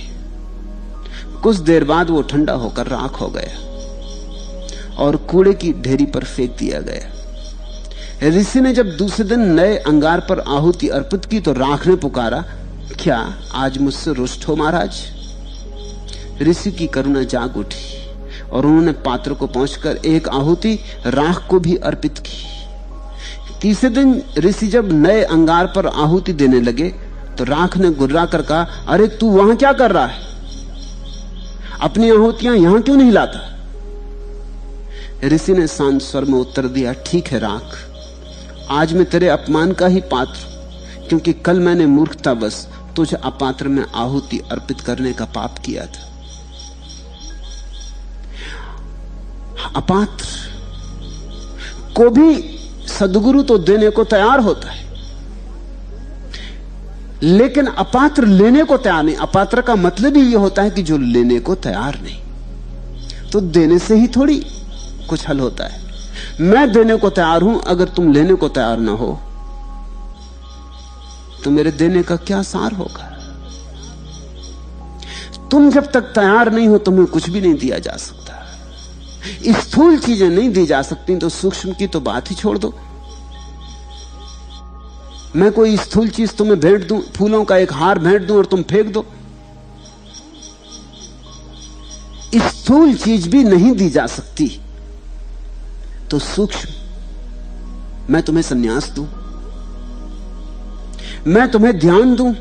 कुछ देर बाद वो ठंडा होकर राख हो गया और कूड़े की ढेरी पर फेंक दिया गया। ऋषि ने जब दूसरे दिन नए अंगार पर आहुति अर्पित की तो राख ने पुकारा, क्या आज मुझसे रुष्ट हो महाराज? ऋषि की करुणा जाग उठी और उन्होंने पात्र को पहुंचकर एक आहुति राख को भी अर्पित की। तीसरे दिन ऋषि जब नए अंगार पर आहुति देने लगे तो राख ने गुर्रा कर कहा, अरे तू वहां क्या कर रहा है? अपनी आहुतियां यहां क्यों नहीं लाता? ऋषि ने शांत स्वर में उत्तर दिया, ठीक है राख, आज मैं तेरे अपमान का ही पात्र, क्योंकि कल मैंने मूर्खतावश तुझे अपात्र में आहुति अर्पित करने का पाप किया था। अपात्र को भी सद्गुरु तो देने को तैयार होता है, लेकिन अपात्र लेने को तैयार नहीं। अपात्र का मतलब ही यह होता है कि जो लेने को तैयार नहीं, तो देने से ही थोड़ी कुछ हल होता है। मैं देने को तैयार हूं, अगर तुम लेने को तैयार ना हो तो मेरे देने का क्या सार होगा? तुम जब तक तैयार नहीं हो तुम्हें कुछ भी नहीं दिया जा सकता। स्थूल चीजें नहीं दी जा सकती तो सूक्ष्म की तो बात ही छोड़ दो। मैं कोई स्थूल चीज तुम्हें भेंट दूं, फूलों का एक हार भेंट दूं और तुम फेंक दो, स्थूल चीज भी नहीं दी जा सकती। तो सूक्ष्म, मैं तुम्हें संन्यास दूं, मैं तुम्हें ध्यान दूं,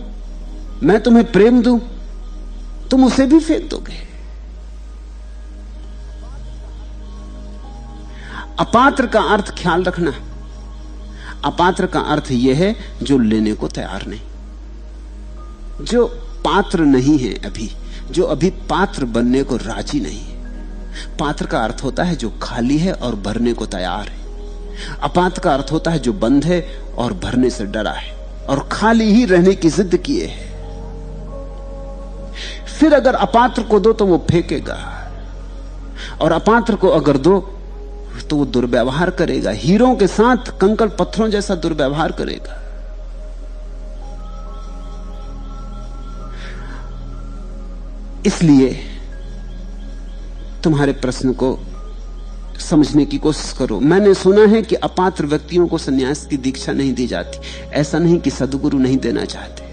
मैं तुम्हें प्रेम दूं, तुम उसे भी फेंक दोगे। अपात्र का अर्थ ख्याल रखना, अपात्र का अर्थ यह है जो लेने को तैयार नहीं, जो पात्र नहीं है अभी, जो अभी पात्र बनने को राजी नहीं है। पात्र का अर्थ होता है जो खाली है और भरने को तैयार है। अपात्र का अर्थ होता है जो बंद है और भरने से डरा है और खाली ही रहने की जिद किए है। फिर अगर अपात्र को दो तो वो फेंकेगा, और अपात्र को अगर दो तो वो दुर्व्यवहार करेगा, हीरों के साथ कंकड़ पत्थरों जैसा दुर्व्यवहार करेगा। इसलिए तुम्हारे प्रश्न को समझने की कोशिश करो। मैंने सुना है कि अपात्र व्यक्तियों को संन्यास की दीक्षा नहीं दी जाती। ऐसा नहीं कि सद्गुरु नहीं देना चाहते,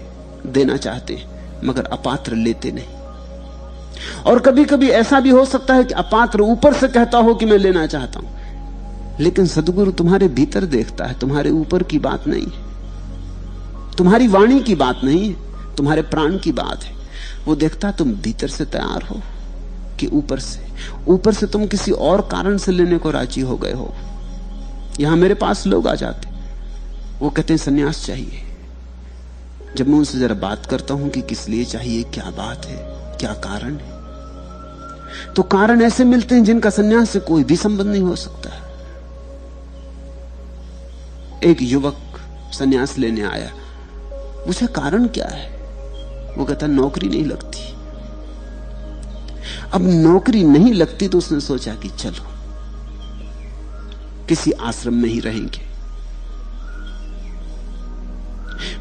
देना चाहते, मगर अपात्र लेते नहीं। और कभी कभी ऐसा भी हो सकता है कि अपात्र ऊपर से कहता हो कि मैं लेना चाहता हूं, लेकिन सद्गुरु तुम्हारे भीतर देखता है, तुम्हारे ऊपर की बात नहीं है, तुम्हारी वाणी की बात नहीं है, तुम्हारे प्राण की बात है। वो देखता तुम भीतर से तैयार हो कि ऊपर से तुम किसी और कारण से लेने को राजी हो गए हो। यहां मेरे पास लोग आ जाते, वो कहते हैं सन्यास चाहिए। जब मैं उनसे जरा बात करता हूं कि किस लिए चाहिए, क्या बात है, क्या कारण है, तो कारण ऐसे मिलते हैं जिनका सन्यास से कोई भी संबंध नहीं हो सकता। एक युवक सन्यास लेने आया, मुझे कारण क्या है? वो कहता नौकरी नहीं लगती। अब नौकरी नहीं लगती तो उसने सोचा कि चलो किसी आश्रम में ही रहेंगे।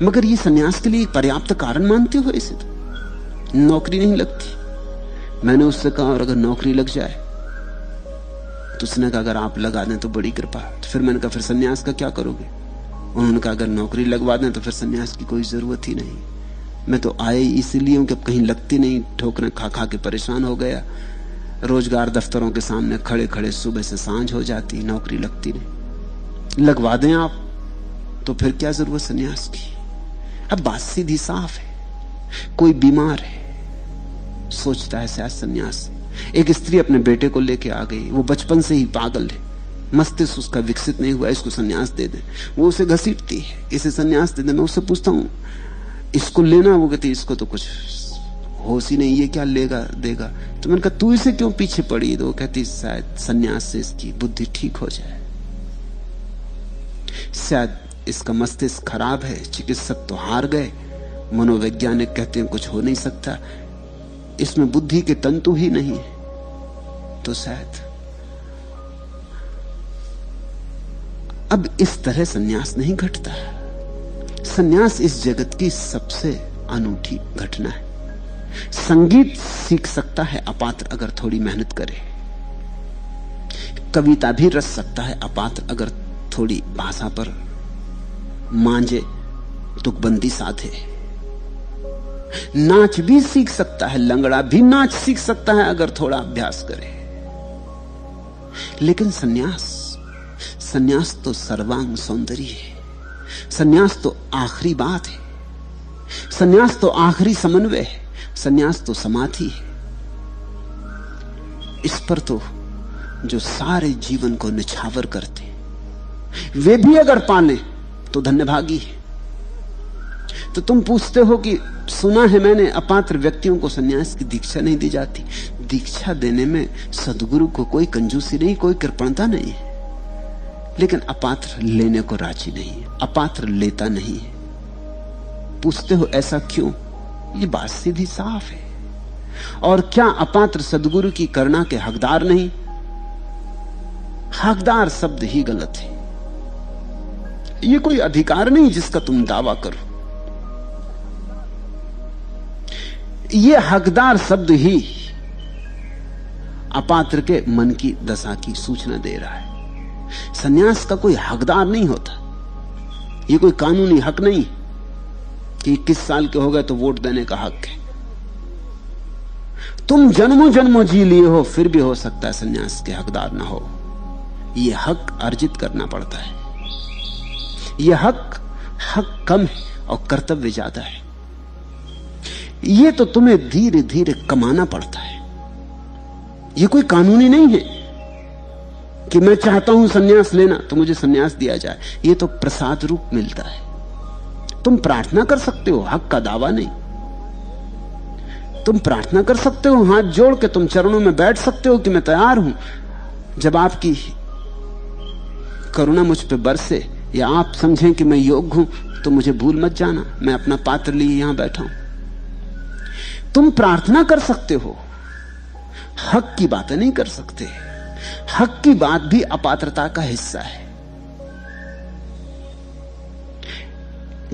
मगर ये सन्यास के लिए पर्याप्त कारण मानते हो? इसे तो नौकरी नहीं लगती। मैंने उससे कहा और अगर नौकरी लग जाए? तो उसने कहा अगर आप लगा दें तो बड़ी कृपा। तो फिर मैंने कहा फिर सन्यास का क्या करोगे? उन्होंने कहा अगर नौकरी लगवा दें तो फिर सन्यास की कोई जरूरत ही नहीं। मैं तो आए इसलिए हूं कि अब कहीं लगती नहीं, ठोकरें खा खा के परेशान हो गया। रोजगार दफ्तरों के सामने खड़े खड़े सुबह से सांझ हो जाती, नौकरी लगती नहीं। लगवा दें आप तो फिर क्या जरूरत सन्यास की? अब बात सीधी साफ है, कोई बीमार है, सोचता है शायद सन्यास। एक स्त्री अपने बेटे को लेके आ गई, वो बचपन से ही पागल है, मस्तिष्क उसका विकसित नहीं हुआ, इसको सन्यास दे दे। वो उसे घसीटती है, इसे सन्यास दे दे। मैं उससे पूछता हूं इसको लेना? वो कहती इसको तो कुछ होश ही नहीं, ये क्या लेगा देगा। तो मैंने कहा तू इसे क्यों पीछे पड़ी? तो वो कहती शायद सन्यास से इसकी बुद्धि ठीक हो जाए, शायद इसका मस्तिष्क खराब है। चिकित्सक तो हार गए, मनोवैज्ञानिक कहते हैं कुछ हो नहीं सकता, इसमें बुद्धि के तंतु ही नहीं है, तो शायद। अब इस तरह सन्यास नहीं घटता। सन्यास इस जगत की सबसे अनूठी घटना है। संगीत सीख सकता है अपात्र अगर थोड़ी मेहनत करे, कविता भी रच सकता है अपात्र अगर थोड़ी भाषा पर मांझे, तुकबंदी साधे। नाच भी सीख सकता है, लंगड़ा भी नाच सीख सकता है अगर थोड़ा अभ्यास करे। लेकिन सन्यास तो सर्वांग सौंदर्य है, सन्यास तो आखिरी बात है, सन्यास तो आखिरी समन्वय है, सन्यास तो समाधि है। इस पर तो जो सारे जीवन को निछावर करते वे भी अगर पाले तो धन्यभागी है। तो तुम पूछते हो कि सुना है मैंने अपात्र व्यक्तियों को सन्यास की दीक्षा नहीं दी जाती। दीक्षा देने में सद्गुरु को कोई कंजूसी नहीं, कोई कृपणता नहीं है, लेकिन अपात्र लेने को राजी नहीं है, अपात्र लेता नहीं है। पूछते हो ऐसा क्यों? ये बात सीधी साफ है। और क्या अपात्र सद्गुरु की करुणा के हकदार नहीं? हकदार शब्द ही गलत है। ये कोई अधिकार नहीं जिसका तुम दावा करो। ये हकदार शब्द ही अपात्र के मन की दशा की सूचना दे रहा है। सन्यास का कोई हकदार नहीं होता। ये कोई कानूनी हक नहीं कि 21 साल के हो गए तो वोट देने का हक है। तुम जन्मों जन्मों जी लिए हो, फिर भी हो सकता है सन्यास के हकदार ना हो, ये हक अर्जित करना पड़ता है। ये हक कम है और कर्तव्य ज्यादा है। ये तो तुम्हें धीरे धीरे कमाना पड़ता है। ये कोई कानूनी नहीं है कि मैं चाहता हूं सन्यास लेना तो मुझे सन्यास दिया जाए। ये तो प्रसाद रूप मिलता है। तुम प्रार्थना कर सकते हो, हक का दावा नहीं। तुम प्रार्थना कर सकते हो, हाथ जोड़ के तुम चरणों में बैठ सकते हो कि मैं तैयार हूं। जब आपकी करुणा मुझ पे बरसे या आप समझें कि मैं योग्य हूं तो मुझे भूल मत जाना, मैं अपना पात्र लिए यहां बैठा हूं। तुम प्रार्थना कर सकते हो, हक की बातें नहीं कर सकते। हक की बात भी अपात्रता का हिस्सा है।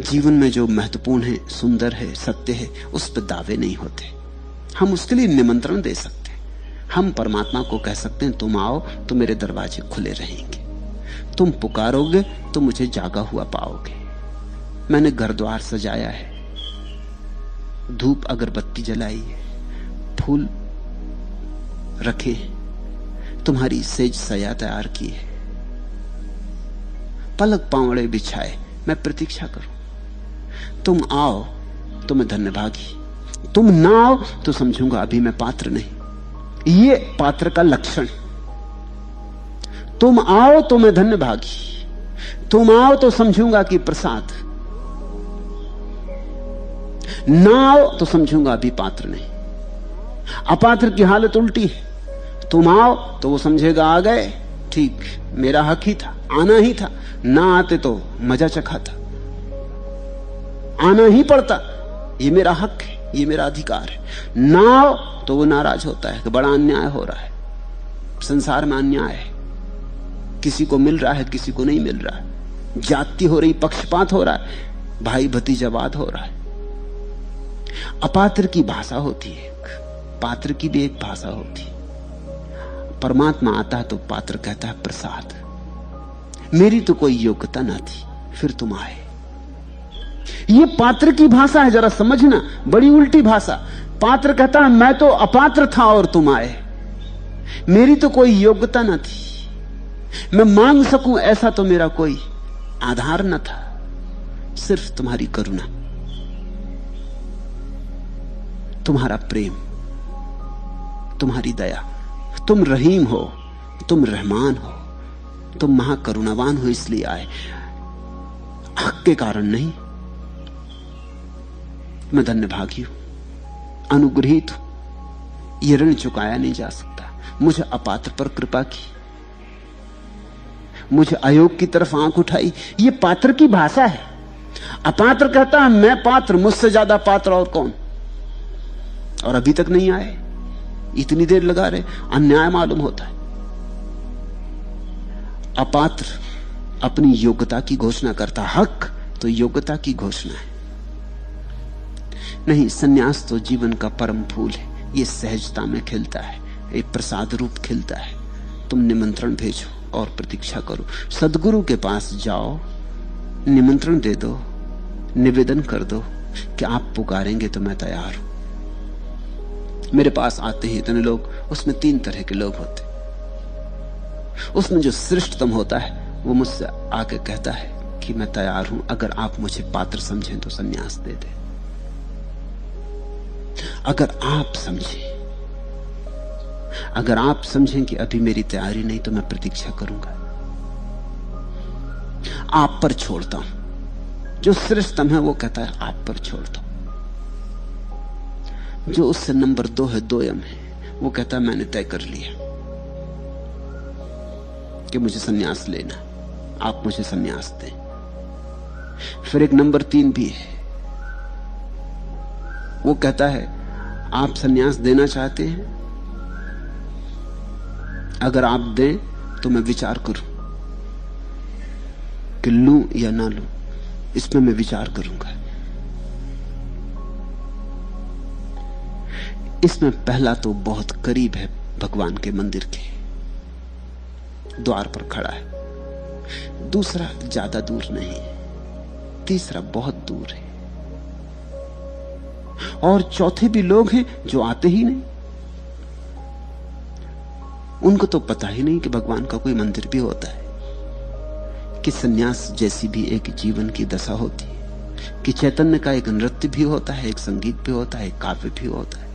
जीवन में जो महत्वपूर्ण है, सुंदर है, सत्य है, उस पर दावे नहीं होते। हम उसके लिए निमंत्रण दे सकते हैं। हम परमात्मा को कह सकते हैं तुम आओ तो मेरे दरवाजे खुले रहेंगे, तुम पुकारोगे तो मुझे जागा हुआ पाओगे। मैंने घर द्वार सजाया है, धूप अगरबत्ती जलाई है, फूल रखे, तुम्हारी सेज सया तैयार की है, पलक पावड़े बिछाए, मैं प्रतीक्षा करूं। तुम आओ तो मैं धन्यभागी, तुम ना आओ तो समझूंगा अभी मैं पात्र नहीं। ये पात्र का लक्षण। तुम आओ तो मैं धन्यभागी, तुम आओ तो समझूंगा कि प्रसाद, ना आओ तो समझूंगा अभी पात्र नहीं। अपात्र की हालत उल्टी है। तुम आओ तो वो समझेगा आ गए, ठीक, मेरा हक ही था, आना ही था। ना आते तो मजा चखा था, आना ही पड़ता, ये मेरा हक है, ये मेरा अधिकार है। ना आओ तो वो नाराज होता है कि बड़ा अन्याय हो रहा है, संसार में अन्याय है, किसी को मिल रहा है किसी को नहीं मिल रहा है, जाति हो रही, पक्षपात हो रहा है, भाई भतीजावाद हो रहा है। अपात्र की भाषा होती है, पात्र की भी एक भाषा होती है। परमात्मा आता है तो पात्र कहता है प्रसाद, मेरी तो कोई योग्यता ना थी, फिर तुम आए। ये पात्र की भाषा है, जरा समझना, बड़ी उल्टी भाषा। पात्र कहता है मैं तो अपात्र था और तुम आए, मेरी तो कोई योग्यता ना थी, मैं मांग सकूं ऐसा तो मेरा कोई आधार न था, सिर्फ तुम्हारी करुणा, तुम्हारा प्रेम, तुम्हारी दया। तुम रहीम हो, तुम रहमान हो, तुम महाकरुणावान हो, इसलिए आए, हक के कारण नहीं। मैं धन्यभागी हूं, अनुग्रहित हूं, यह ऋण चुकाया नहीं जा सकता। मुझे अपात्र पर कृपा की, मुझे अयोग की तरफ आंख उठाई। ये पात्र की भाषा है। अपात्र कहता है मैं पात्र, मुझसे ज्यादा पात्र और कौन, और अभी तक नहीं आए, इतनी देर लगा रहे, अन्याय मालूम होता है। अपात्र अपनी योग्यता की घोषणा करता, हक तो योग्यता की घोषणा है। नहीं, सन्यास तो जीवन का परम फूल है, ये सहजता में खिलता है, ये प्रसाद रूप खिलता है। तुम निमंत्रण भेजो और प्रतीक्षा करो, सदगुरु के पास जाओ, निमंत्रण दे दो, निवेदन कर दो कि आप पुकारेंगे तो मैं तैयार हूं। मेरे पास आते हैं इतने लोग, उसमें 3 तरह के लोग होते। उसमें जो श्रेष्ठतम होता है वो मुझसे आके कहता है कि मैं तैयार हूं, अगर आप मुझे पात्र समझें तो सन्यास दे दे। अगर आप समझें कि अभी मेरी तैयारी नहीं तो मैं प्रतीक्षा करूंगा, आप पर छोड़ता हूं। जो श्रेष्ठतम है वो कहता है आप पर छोड़ता हूं। जो उससे नंबर 2 है, दोयम है, वो कहता है मैंने तय कर लिया कि मुझे सन्यास लेना, आप मुझे सन्यास दें। फिर एक नंबर 3 भी है, वो कहता है आप सन्यास देना चाहते हैं, अगर आप दें तो मैं विचार करूं कि लूं या ना लूं, इसमें मैं विचार करूंगा। इसमें पहला तो बहुत करीब है, भगवान के मंदिर के द्वार पर खड़ा है, दूसरा ज्यादा दूर नहीं, तीसरा बहुत दूर है, और चौथे भी लोग हैं जो आते ही नहीं। उनको तो पता ही नहीं कि भगवान का कोई मंदिर भी होता है, कि सन्यास जैसी भी एक जीवन की दशा होती है, कि चैतन्य का एक नृत्य भी होता है, एक संगीत भी होता है, एक काव्य भी होता है।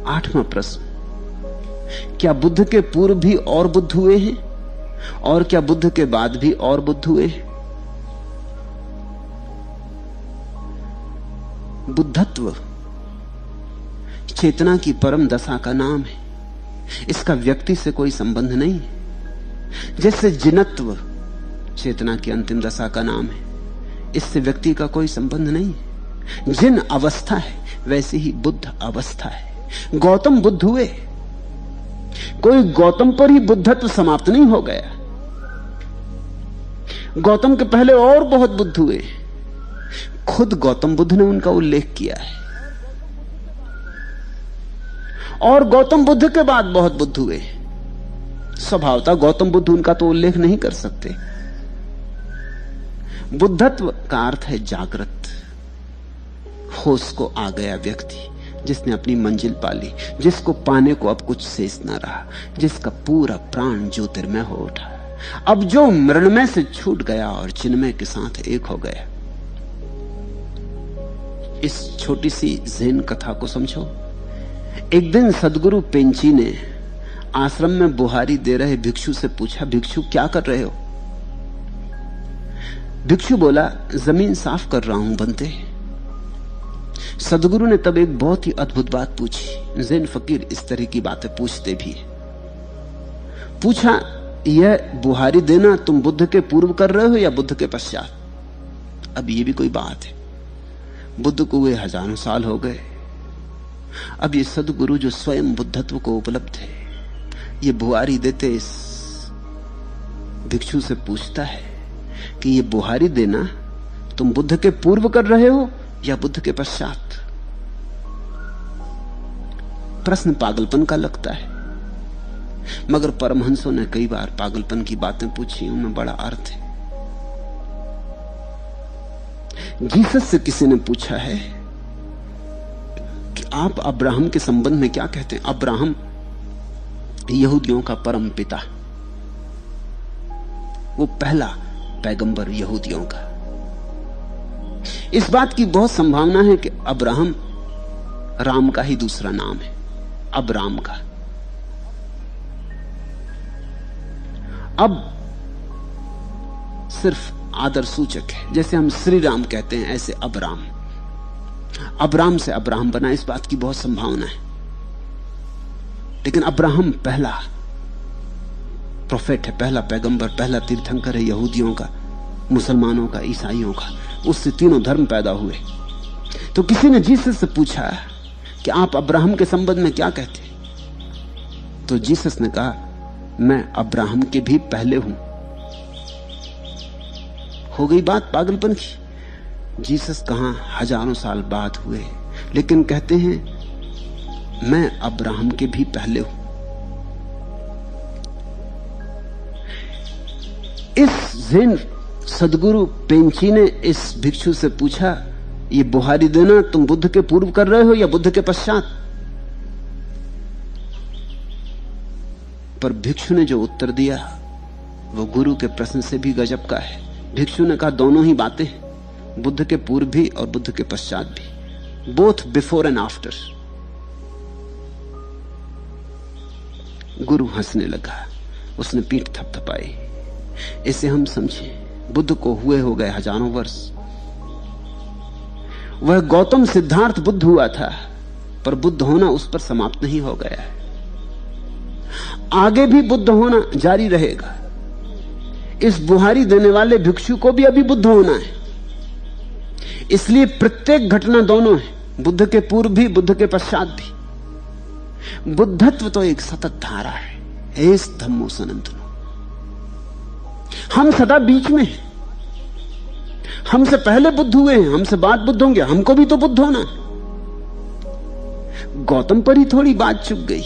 आठवां प्रश्न, क्या बुद्ध के पूर्व भी और बुद्ध हुए हैं और क्या बुद्ध के बाद भी और बुद्ध हुए हैं? बुद्धत्व चेतना की परम दशा का नाम है, इसका व्यक्ति से कोई संबंध नहीं है। जैसे जिनत्व चेतना की अंतिम दशा का नाम है, इससे व्यक्ति का कोई संबंध नहीं है। जिन अवस्था है वैसे ही बुद्ध अवस्था है। गौतम बुद्ध हुए, कोई गौतम पर ही बुद्धत्व समाप्त नहीं हो गया। गौतम के पहले और बहुत बुद्ध हुए, खुद गौतम बुद्ध ने उनका उल्लेख किया है। और गौतम बुद्ध के बाद बहुत बुद्ध हुए, स्वभावतः गौतम बुद्ध उनका तो उल्लेख नहीं कर सकते। बुद्धत्व का अर्थ है जागृत, होश को आ गया व्यक्ति, जिसने अपनी मंजिल पाली, जिसको पाने को अब कुछ शेष न रहा, जिसका पूरा प्राण ज्योतिर्मय हो उठा। अब जो मृण्मय से छूट गया और चिन्मय के साथ एक हो गया। इस छोटी सी ज़ेन कथा को समझो। एक दिन सदगुरु पेंची ने आश्रम में बुहारी दे रहे भिक्षु से पूछा, भिक्षु क्या कर रहे हो? भिक्षु बोला, जमीन साफ कर रहा हूं बनते। सदगुरु ने तब एक बहुत ही अद्भुत बात पूछी। ज़ेन फकीर इस तरह की बातें पूछते भी है। पूछा, यह बुहारी देना तुम बुद्ध के पूर्व कर रहे हो या बुद्ध के पश्चात? अब ये भी कोई बात है, बुद्ध को हुए हजारों साल हो गए। अब ये सदगुरु जो स्वयं बुद्धत्व को उपलब्ध है, ये बुहारी देते इस भिक्षु से पूछता है कि ये बुहारी देना तुम बुद्ध के पूर्व कर रहे हो या बुद्ध के पश्चात? प्रश्न पागलपन का लगता है, मगर परमहंसों ने कई बार पागलपन की बातें पूछी, उनमें बड़ा अर्थ है। जीसस से किसी ने पूछा है कि आप अब्राहम के संबंध में क्या कहते हैं? अब्राहम यहूदियों का परम पिता, वो पहला पैगंबर यहूदियों का। इस बात की बहुत संभावना है कि अब्राहम राम का ही दूसरा नाम है, अब्राम का। अब सिर्फ आदर सूचक है, जैसे हम श्री राम कहते हैं ऐसे अब्राम, अब्राम से अब्राहम बना, इस बात की बहुत संभावना है। लेकिन अब्राहम पहला प्रोफेट है, पहला पैगंबर, पहला तीर्थंकर है यहूदियों का, मुसलमानों का, ईसाइयों का। उससे तीनों धर्म पैदा हुए। तो किसी ने जीसस से पूछा कि आप अब्राहम के संबंध में क्या कहते हैं? तो जीसस ने कहा, मैं अब्राहम के भी पहले हूं। हो गई बात पागलपन की। जीसस कहां हजारों साल बाद हुए, लेकिन कहते हैं मैं अब्राहम के भी पहले हूं। इस ज़ेन सदगुरु पेंची ने इस भिक्षु से पूछा, ये बुहारी देना तुम बुद्ध के पूर्व कर रहे हो या बुद्ध के पश्चात? पर भिक्षु ने जो उत्तर दिया वो गुरु के प्रश्न से भी गजब का है। भिक्षु ने कहा, दोनों ही बातें, बुद्ध के पूर्व भी और बुद्ध के पश्चात भी, बोथ बिफोर एंड आफ्टर। गुरु हंसने लगा, उसने पीठ थपथपाई। इसे हम समझें, बुद्ध को हुए हो गए हजारों वर्ष। वह गौतम सिद्धार्थ बुद्ध हुआ था, पर बुद्ध होना उस पर समाप्त नहीं हो गया है, आगे भी बुद्ध होना जारी रहेगा। इस बुहारी देने वाले भिक्षु को भी अभी बुद्ध होना है। इसलिए प्रत्येक घटना दोनों है, बुद्ध के पूर्व भी, बुद्ध के पश्चात भी। बुद्धत्व तो एक सतत धारा है, एस धम्मो सनातनो। हम सदा बीच में हैं। हमसे पहले बुद्ध हुए हैं, हमसे बाद बुद्ध होंगे, हमको भी तो बुद्ध होना है। गौतम पर ही थोड़ी बात चुक गई,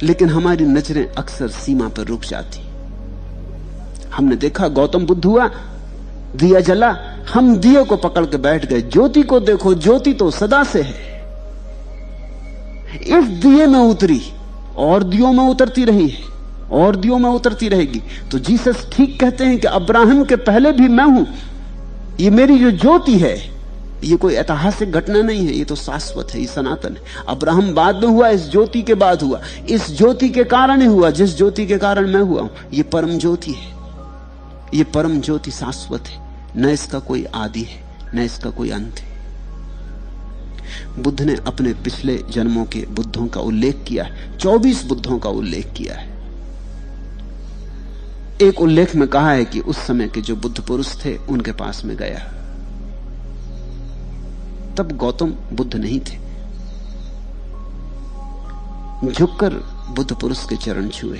लेकिन हमारी नजरें अक्सर सीमा पर रुक जाती। हमने देखा गौतम बुद्ध हुआ, दिया जला, हम दिए को पकड़ के बैठ गए। ज्योति को देखो, ज्योति तो सदा से है, इस दिए में उतरी और दियों में उतरती रही है और दियों में उतरती रहेगी। तो जीसस ठीक कहते हैं कि अब्राहम के पहले भी मैं हूं। ये मेरी जो ज्योति है, ये कोई ऐतिहासिक घटना नहीं है, ये तो शाश्वत है, ये सनातन है। अब्राहम बाद में हुआ, इस ज्योति के बाद हुआ, इस ज्योति के कारण ही हुआ जिस ज्योति के कारण मैं हुआ हूं। ये परम ज्योति है, ये परम ज्योति शाश्वत है, न इसका कोई आदि है न इसका कोई अंत है। बुद्ध ने अपने पिछले जन्मों के बुद्धों का उल्लेख किया है, 24 बुद्धों का उल्लेख किया है। एक उल्लेख में कहा है कि उस समय के जो बुद्ध पुरुष थे उनके पास में गया, तब गौतम बुद्ध नहीं थे। झुककर बुद्ध पुरुष के चरण छुए,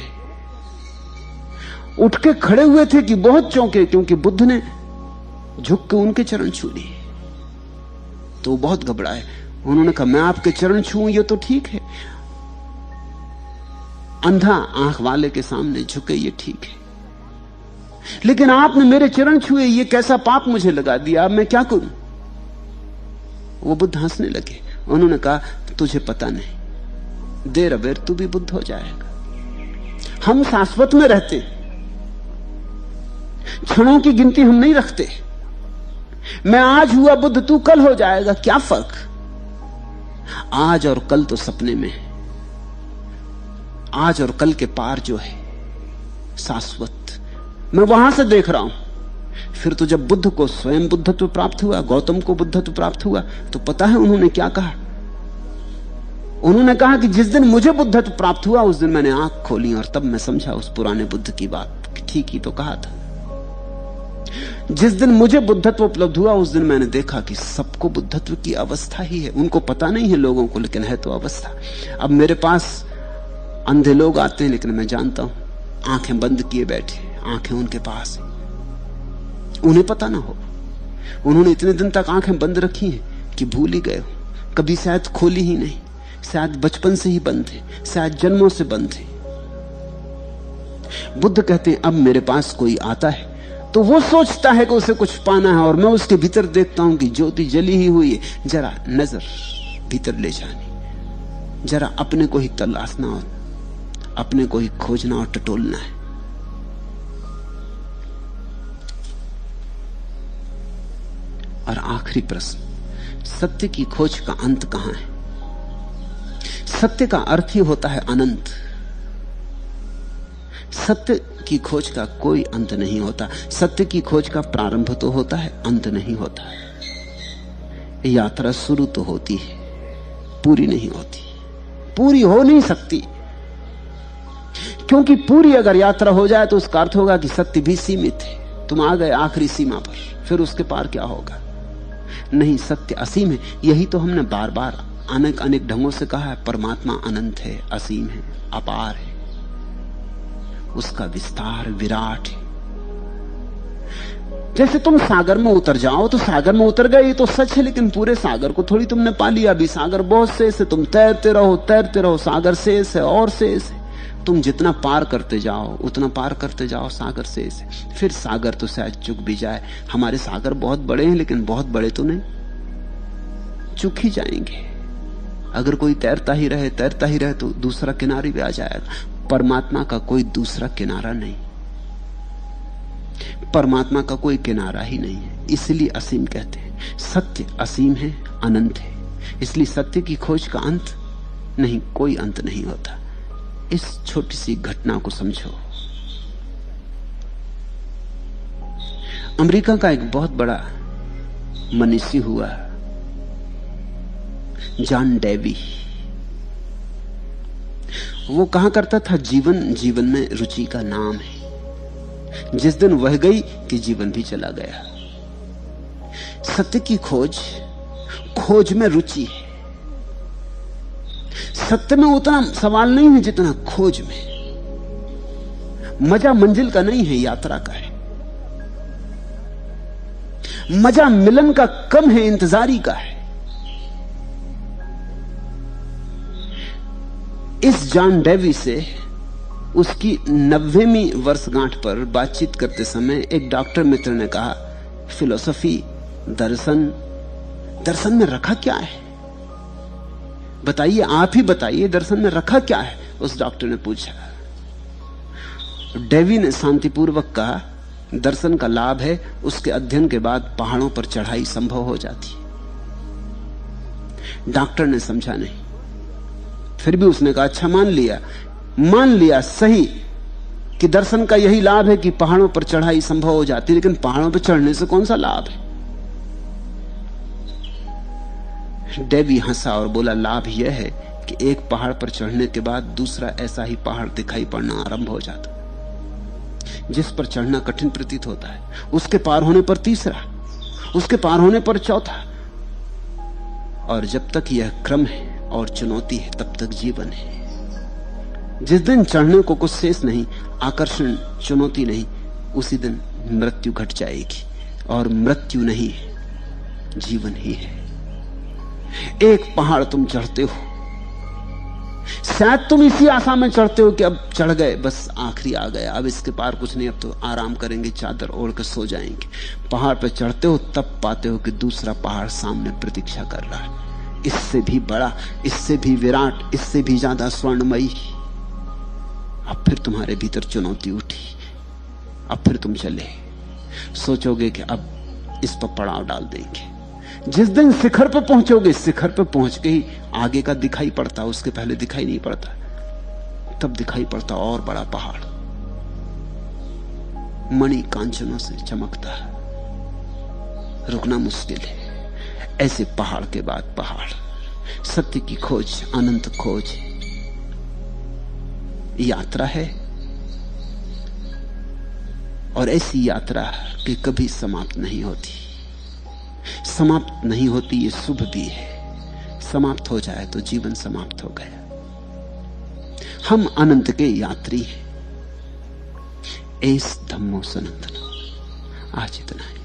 उठ के खड़े हुए थे कि बहुत चौंके, क्योंकि बुद्ध ने झुक के उनके चरण छू लिए। तो वो बहुत घबराए। उन्होंने कहा, मैं आपके चरण छूऊं ये तो ठीक है, अंधा आंख वाले के सामने झुके ये ठीक है, लेकिन आपने मेरे चरण छुए, ये कैसा पाप मुझे लगा दिया, अब मैं क्या करूं? वो बुद्ध हंसने लगे। उन्होंने कहा, तुझे पता नहीं, देर अबेर तू भी बुद्ध हो जाएगा। हम शाश्वत में रहते, क्षणों की गिनती हम नहीं रखते। मैं आज हुआ बुद्ध, तू कल हो जाएगा, क्या फर्क? आज और कल तो सपने में है, आज और कल के पार जो है शाश्वत, मैं वहां से देख रहा हूं। फिर तो जब बुद्ध को स्वयं बुद्धत्व प्राप्त हुआ, गौतम को बुद्धत्व प्राप्त हुआ, तो पता है उन्होंने क्या कहा? उन्होंने कहा कि जिस दिन मुझे बुद्धत्व प्राप्त हुआ उस दिन मैंने आंख खोली और तब मैं समझा उस पुराने बुद्ध की बात कि ठीक ही तो कहा था। जिस दिन मुझे बुद्धत्व उपलब्ध हुआ उस दिन मैंने देखा कि सबको बुद्धत्व की अवस्था ही है। उनको पता नहीं है लोगों को, लेकिन है तो अवस्था। अब मेरे पास अंधे लोग आते हैं, लेकिन मैं जानता हूं आंखें बंद किए बैठे, आंखें उनके पास है, उन्हें पता ना हो। उन्होंने इतने दिन तक आंखें बंद रखी हैं कि भूल ही गए हो, कभी शायद खोली ही नहीं, शायद बचपन से ही बंद है, शायद जन्मों से बंद है। बुद्ध कहते हैं, अब मेरे पास कोई आता है तो वो सोचता है कि उसे कुछ पाना है, और मैं उसके भीतर देखता हूं कि ज्योति जली ही हुई है। जरा नजर भीतर ले जानी, जरा अपने को ही तलाशना और अपने को ही खोजना और टटोलना है। और आखिरी प्रश्न, सत्य की खोज का अंत कहां है? सत्य का अर्थ ही होता है अनंत। सत्य की खोज का कोई अंत नहीं होता। सत्य की खोज का प्रारंभ तो होता है, अंत नहीं होता। यात्रा शुरू तो होती है, पूरी नहीं होती, पूरी हो नहीं सकती, क्योंकि पूरी अगर यात्रा हो जाए तो उसका अर्थ होगा कि सत्य भी सीमित है। तुम आ गए आखिरी सीमा पर, फिर उसके पार क्या होगा? नहीं, सत्य असीम है। यही तो हमने बार बार अनेक अनेक ढंगों से कहा है। परमात्मा अनंत है, असीम है, अपार है, उसका विस्तार विराट है। जैसे तुम सागर में उतर जाओ तो सागर में उतर गए, ये तो सच है, लेकिन पूरे सागर को थोड़ी तुमने पा लिया। अभी सागर बहुत शेष है, तुम तैरते रहो, सागर शेष है और शेष है। तुम जितना पार करते जाओ उतना पार करते जाओ, सागर शेष है। फिर सागर तो शायद चुक भी जाए। हमारे सागर बहुत बड़े हैं, लेकिन बहुत बड़े तो नहीं, चुक ही जाएंगे। अगर कोई तैरता ही रहे तो दूसरा किनारे भी आ जाएगा। परमात्मा का कोई दूसरा किनारा नहीं, परमात्मा का कोई किनारा ही नहीं है, इसलिए असीम कहते हैं। सत्य असीम है, अनंत है, इसलिए सत्य की खोज का अंत नहीं, कोई अंत नहीं होता। इस छोटी सी घटना को समझो। अमेरिका का एक बहुत बड़ा मनीषी हुआ, जॉन डेवी। वो कहा करता था, जीवन जीवन में रुचि का नाम है। जिस दिन वह गई कि जीवन भी चला गया। सत्य की खोज में रुचि है। सत्य में उतना सवाल नहीं है जितना खोज में। मजा मंजिल का नहीं है, यात्रा का है। मजा मिलन का कम है, इंतजारी का है। इस जॉन डेवी से उसकी 90वीं वर्षगांठ पर बातचीत करते समय एक डॉक्टर मित्र ने कहा, फिलोसफी दर्शन, दर्शन में रखा क्या है? बताइए, आप ही बताइए, दर्शन में रखा क्या है? उस डॉक्टर ने पूछा। डेवी ने शांतिपूर्वक कहा, दर्शन का लाभ है उसके अध्ययन के बाद पहाड़ों पर चढ़ाई संभव हो जाती है। डॉक्टर ने समझा नहीं, फिर भी उसने कहा, अच्छा मान लिया सही कि दर्शन का यही लाभ है कि पहाड़ों पर चढ़ाई संभव हो जाती है, लेकिन पहाड़ों पर चढ़ने से कौन सा लाभ है? डेवी हंसा और बोला, लाभ यह है कि एक पहाड़ पर चढ़ने के बाद दूसरा ऐसा ही पहाड़ दिखाई पड़ना आरंभ हो जाता। जिस पर चढ़ना कठिन प्रतीत होता है, उसके पार होने पर तीसरा, उसके पार होने पर चौथा, और जब तक यह क्रम है और चुनौती है तब तक जीवन है। जिस दिन चढ़ने को कुछ शेष नहीं, आकर्षण, चुनौती नहीं, उसी दिन मृत्यु घट जाएगी, और मृत्यु नहीं है, जीवन ही है। एक पहाड़ तुम चढ़ते हो, शायद तुम इसी आशा में चढ़ते हो कि अब चढ़ गए, बस आखिरी आ गया, अब इसके पार कुछ नहीं, अब तो आराम करेंगे, चादर ओढ़ कर सो जाएंगे। पहाड़ पर चढ़ते हो, तब पाते हो कि दूसरा पहाड़ सामने प्रतीक्षा कर रहा है, इससे भी बड़ा, इससे भी विराट, इससे भी ज्यादा स्वर्णमयी। अब फिर तुम्हारे भीतर चुनौती उठी, अब फिर तुम चले, सोचोगे कि अब इस पर पड़ाव डाल देंगे। जिस दिन शिखर पर पहुंचोगे, शिखर पर पहुंच के ही आगे का दिखाई पड़ता, उसके पहले दिखाई नहीं पड़ता, तब दिखाई पड़ता और बड़ा पहाड़, मणि कांचनों से चमकता है, रुकना मुश्किल है। ऐसे पहाड़ के बाद पहाड़, सत्य की खोज, अनंत खोज, यात्रा है, और ऐसी यात्रा कि कभी समाप्त नहीं होती। समाप्त नहीं होती, ये शुभ भी है। समाप्त हो जाए तो जीवन समाप्त हो गया। हम अनंत के यात्री हैं। एस धम्मो सनातन। आज इतना है।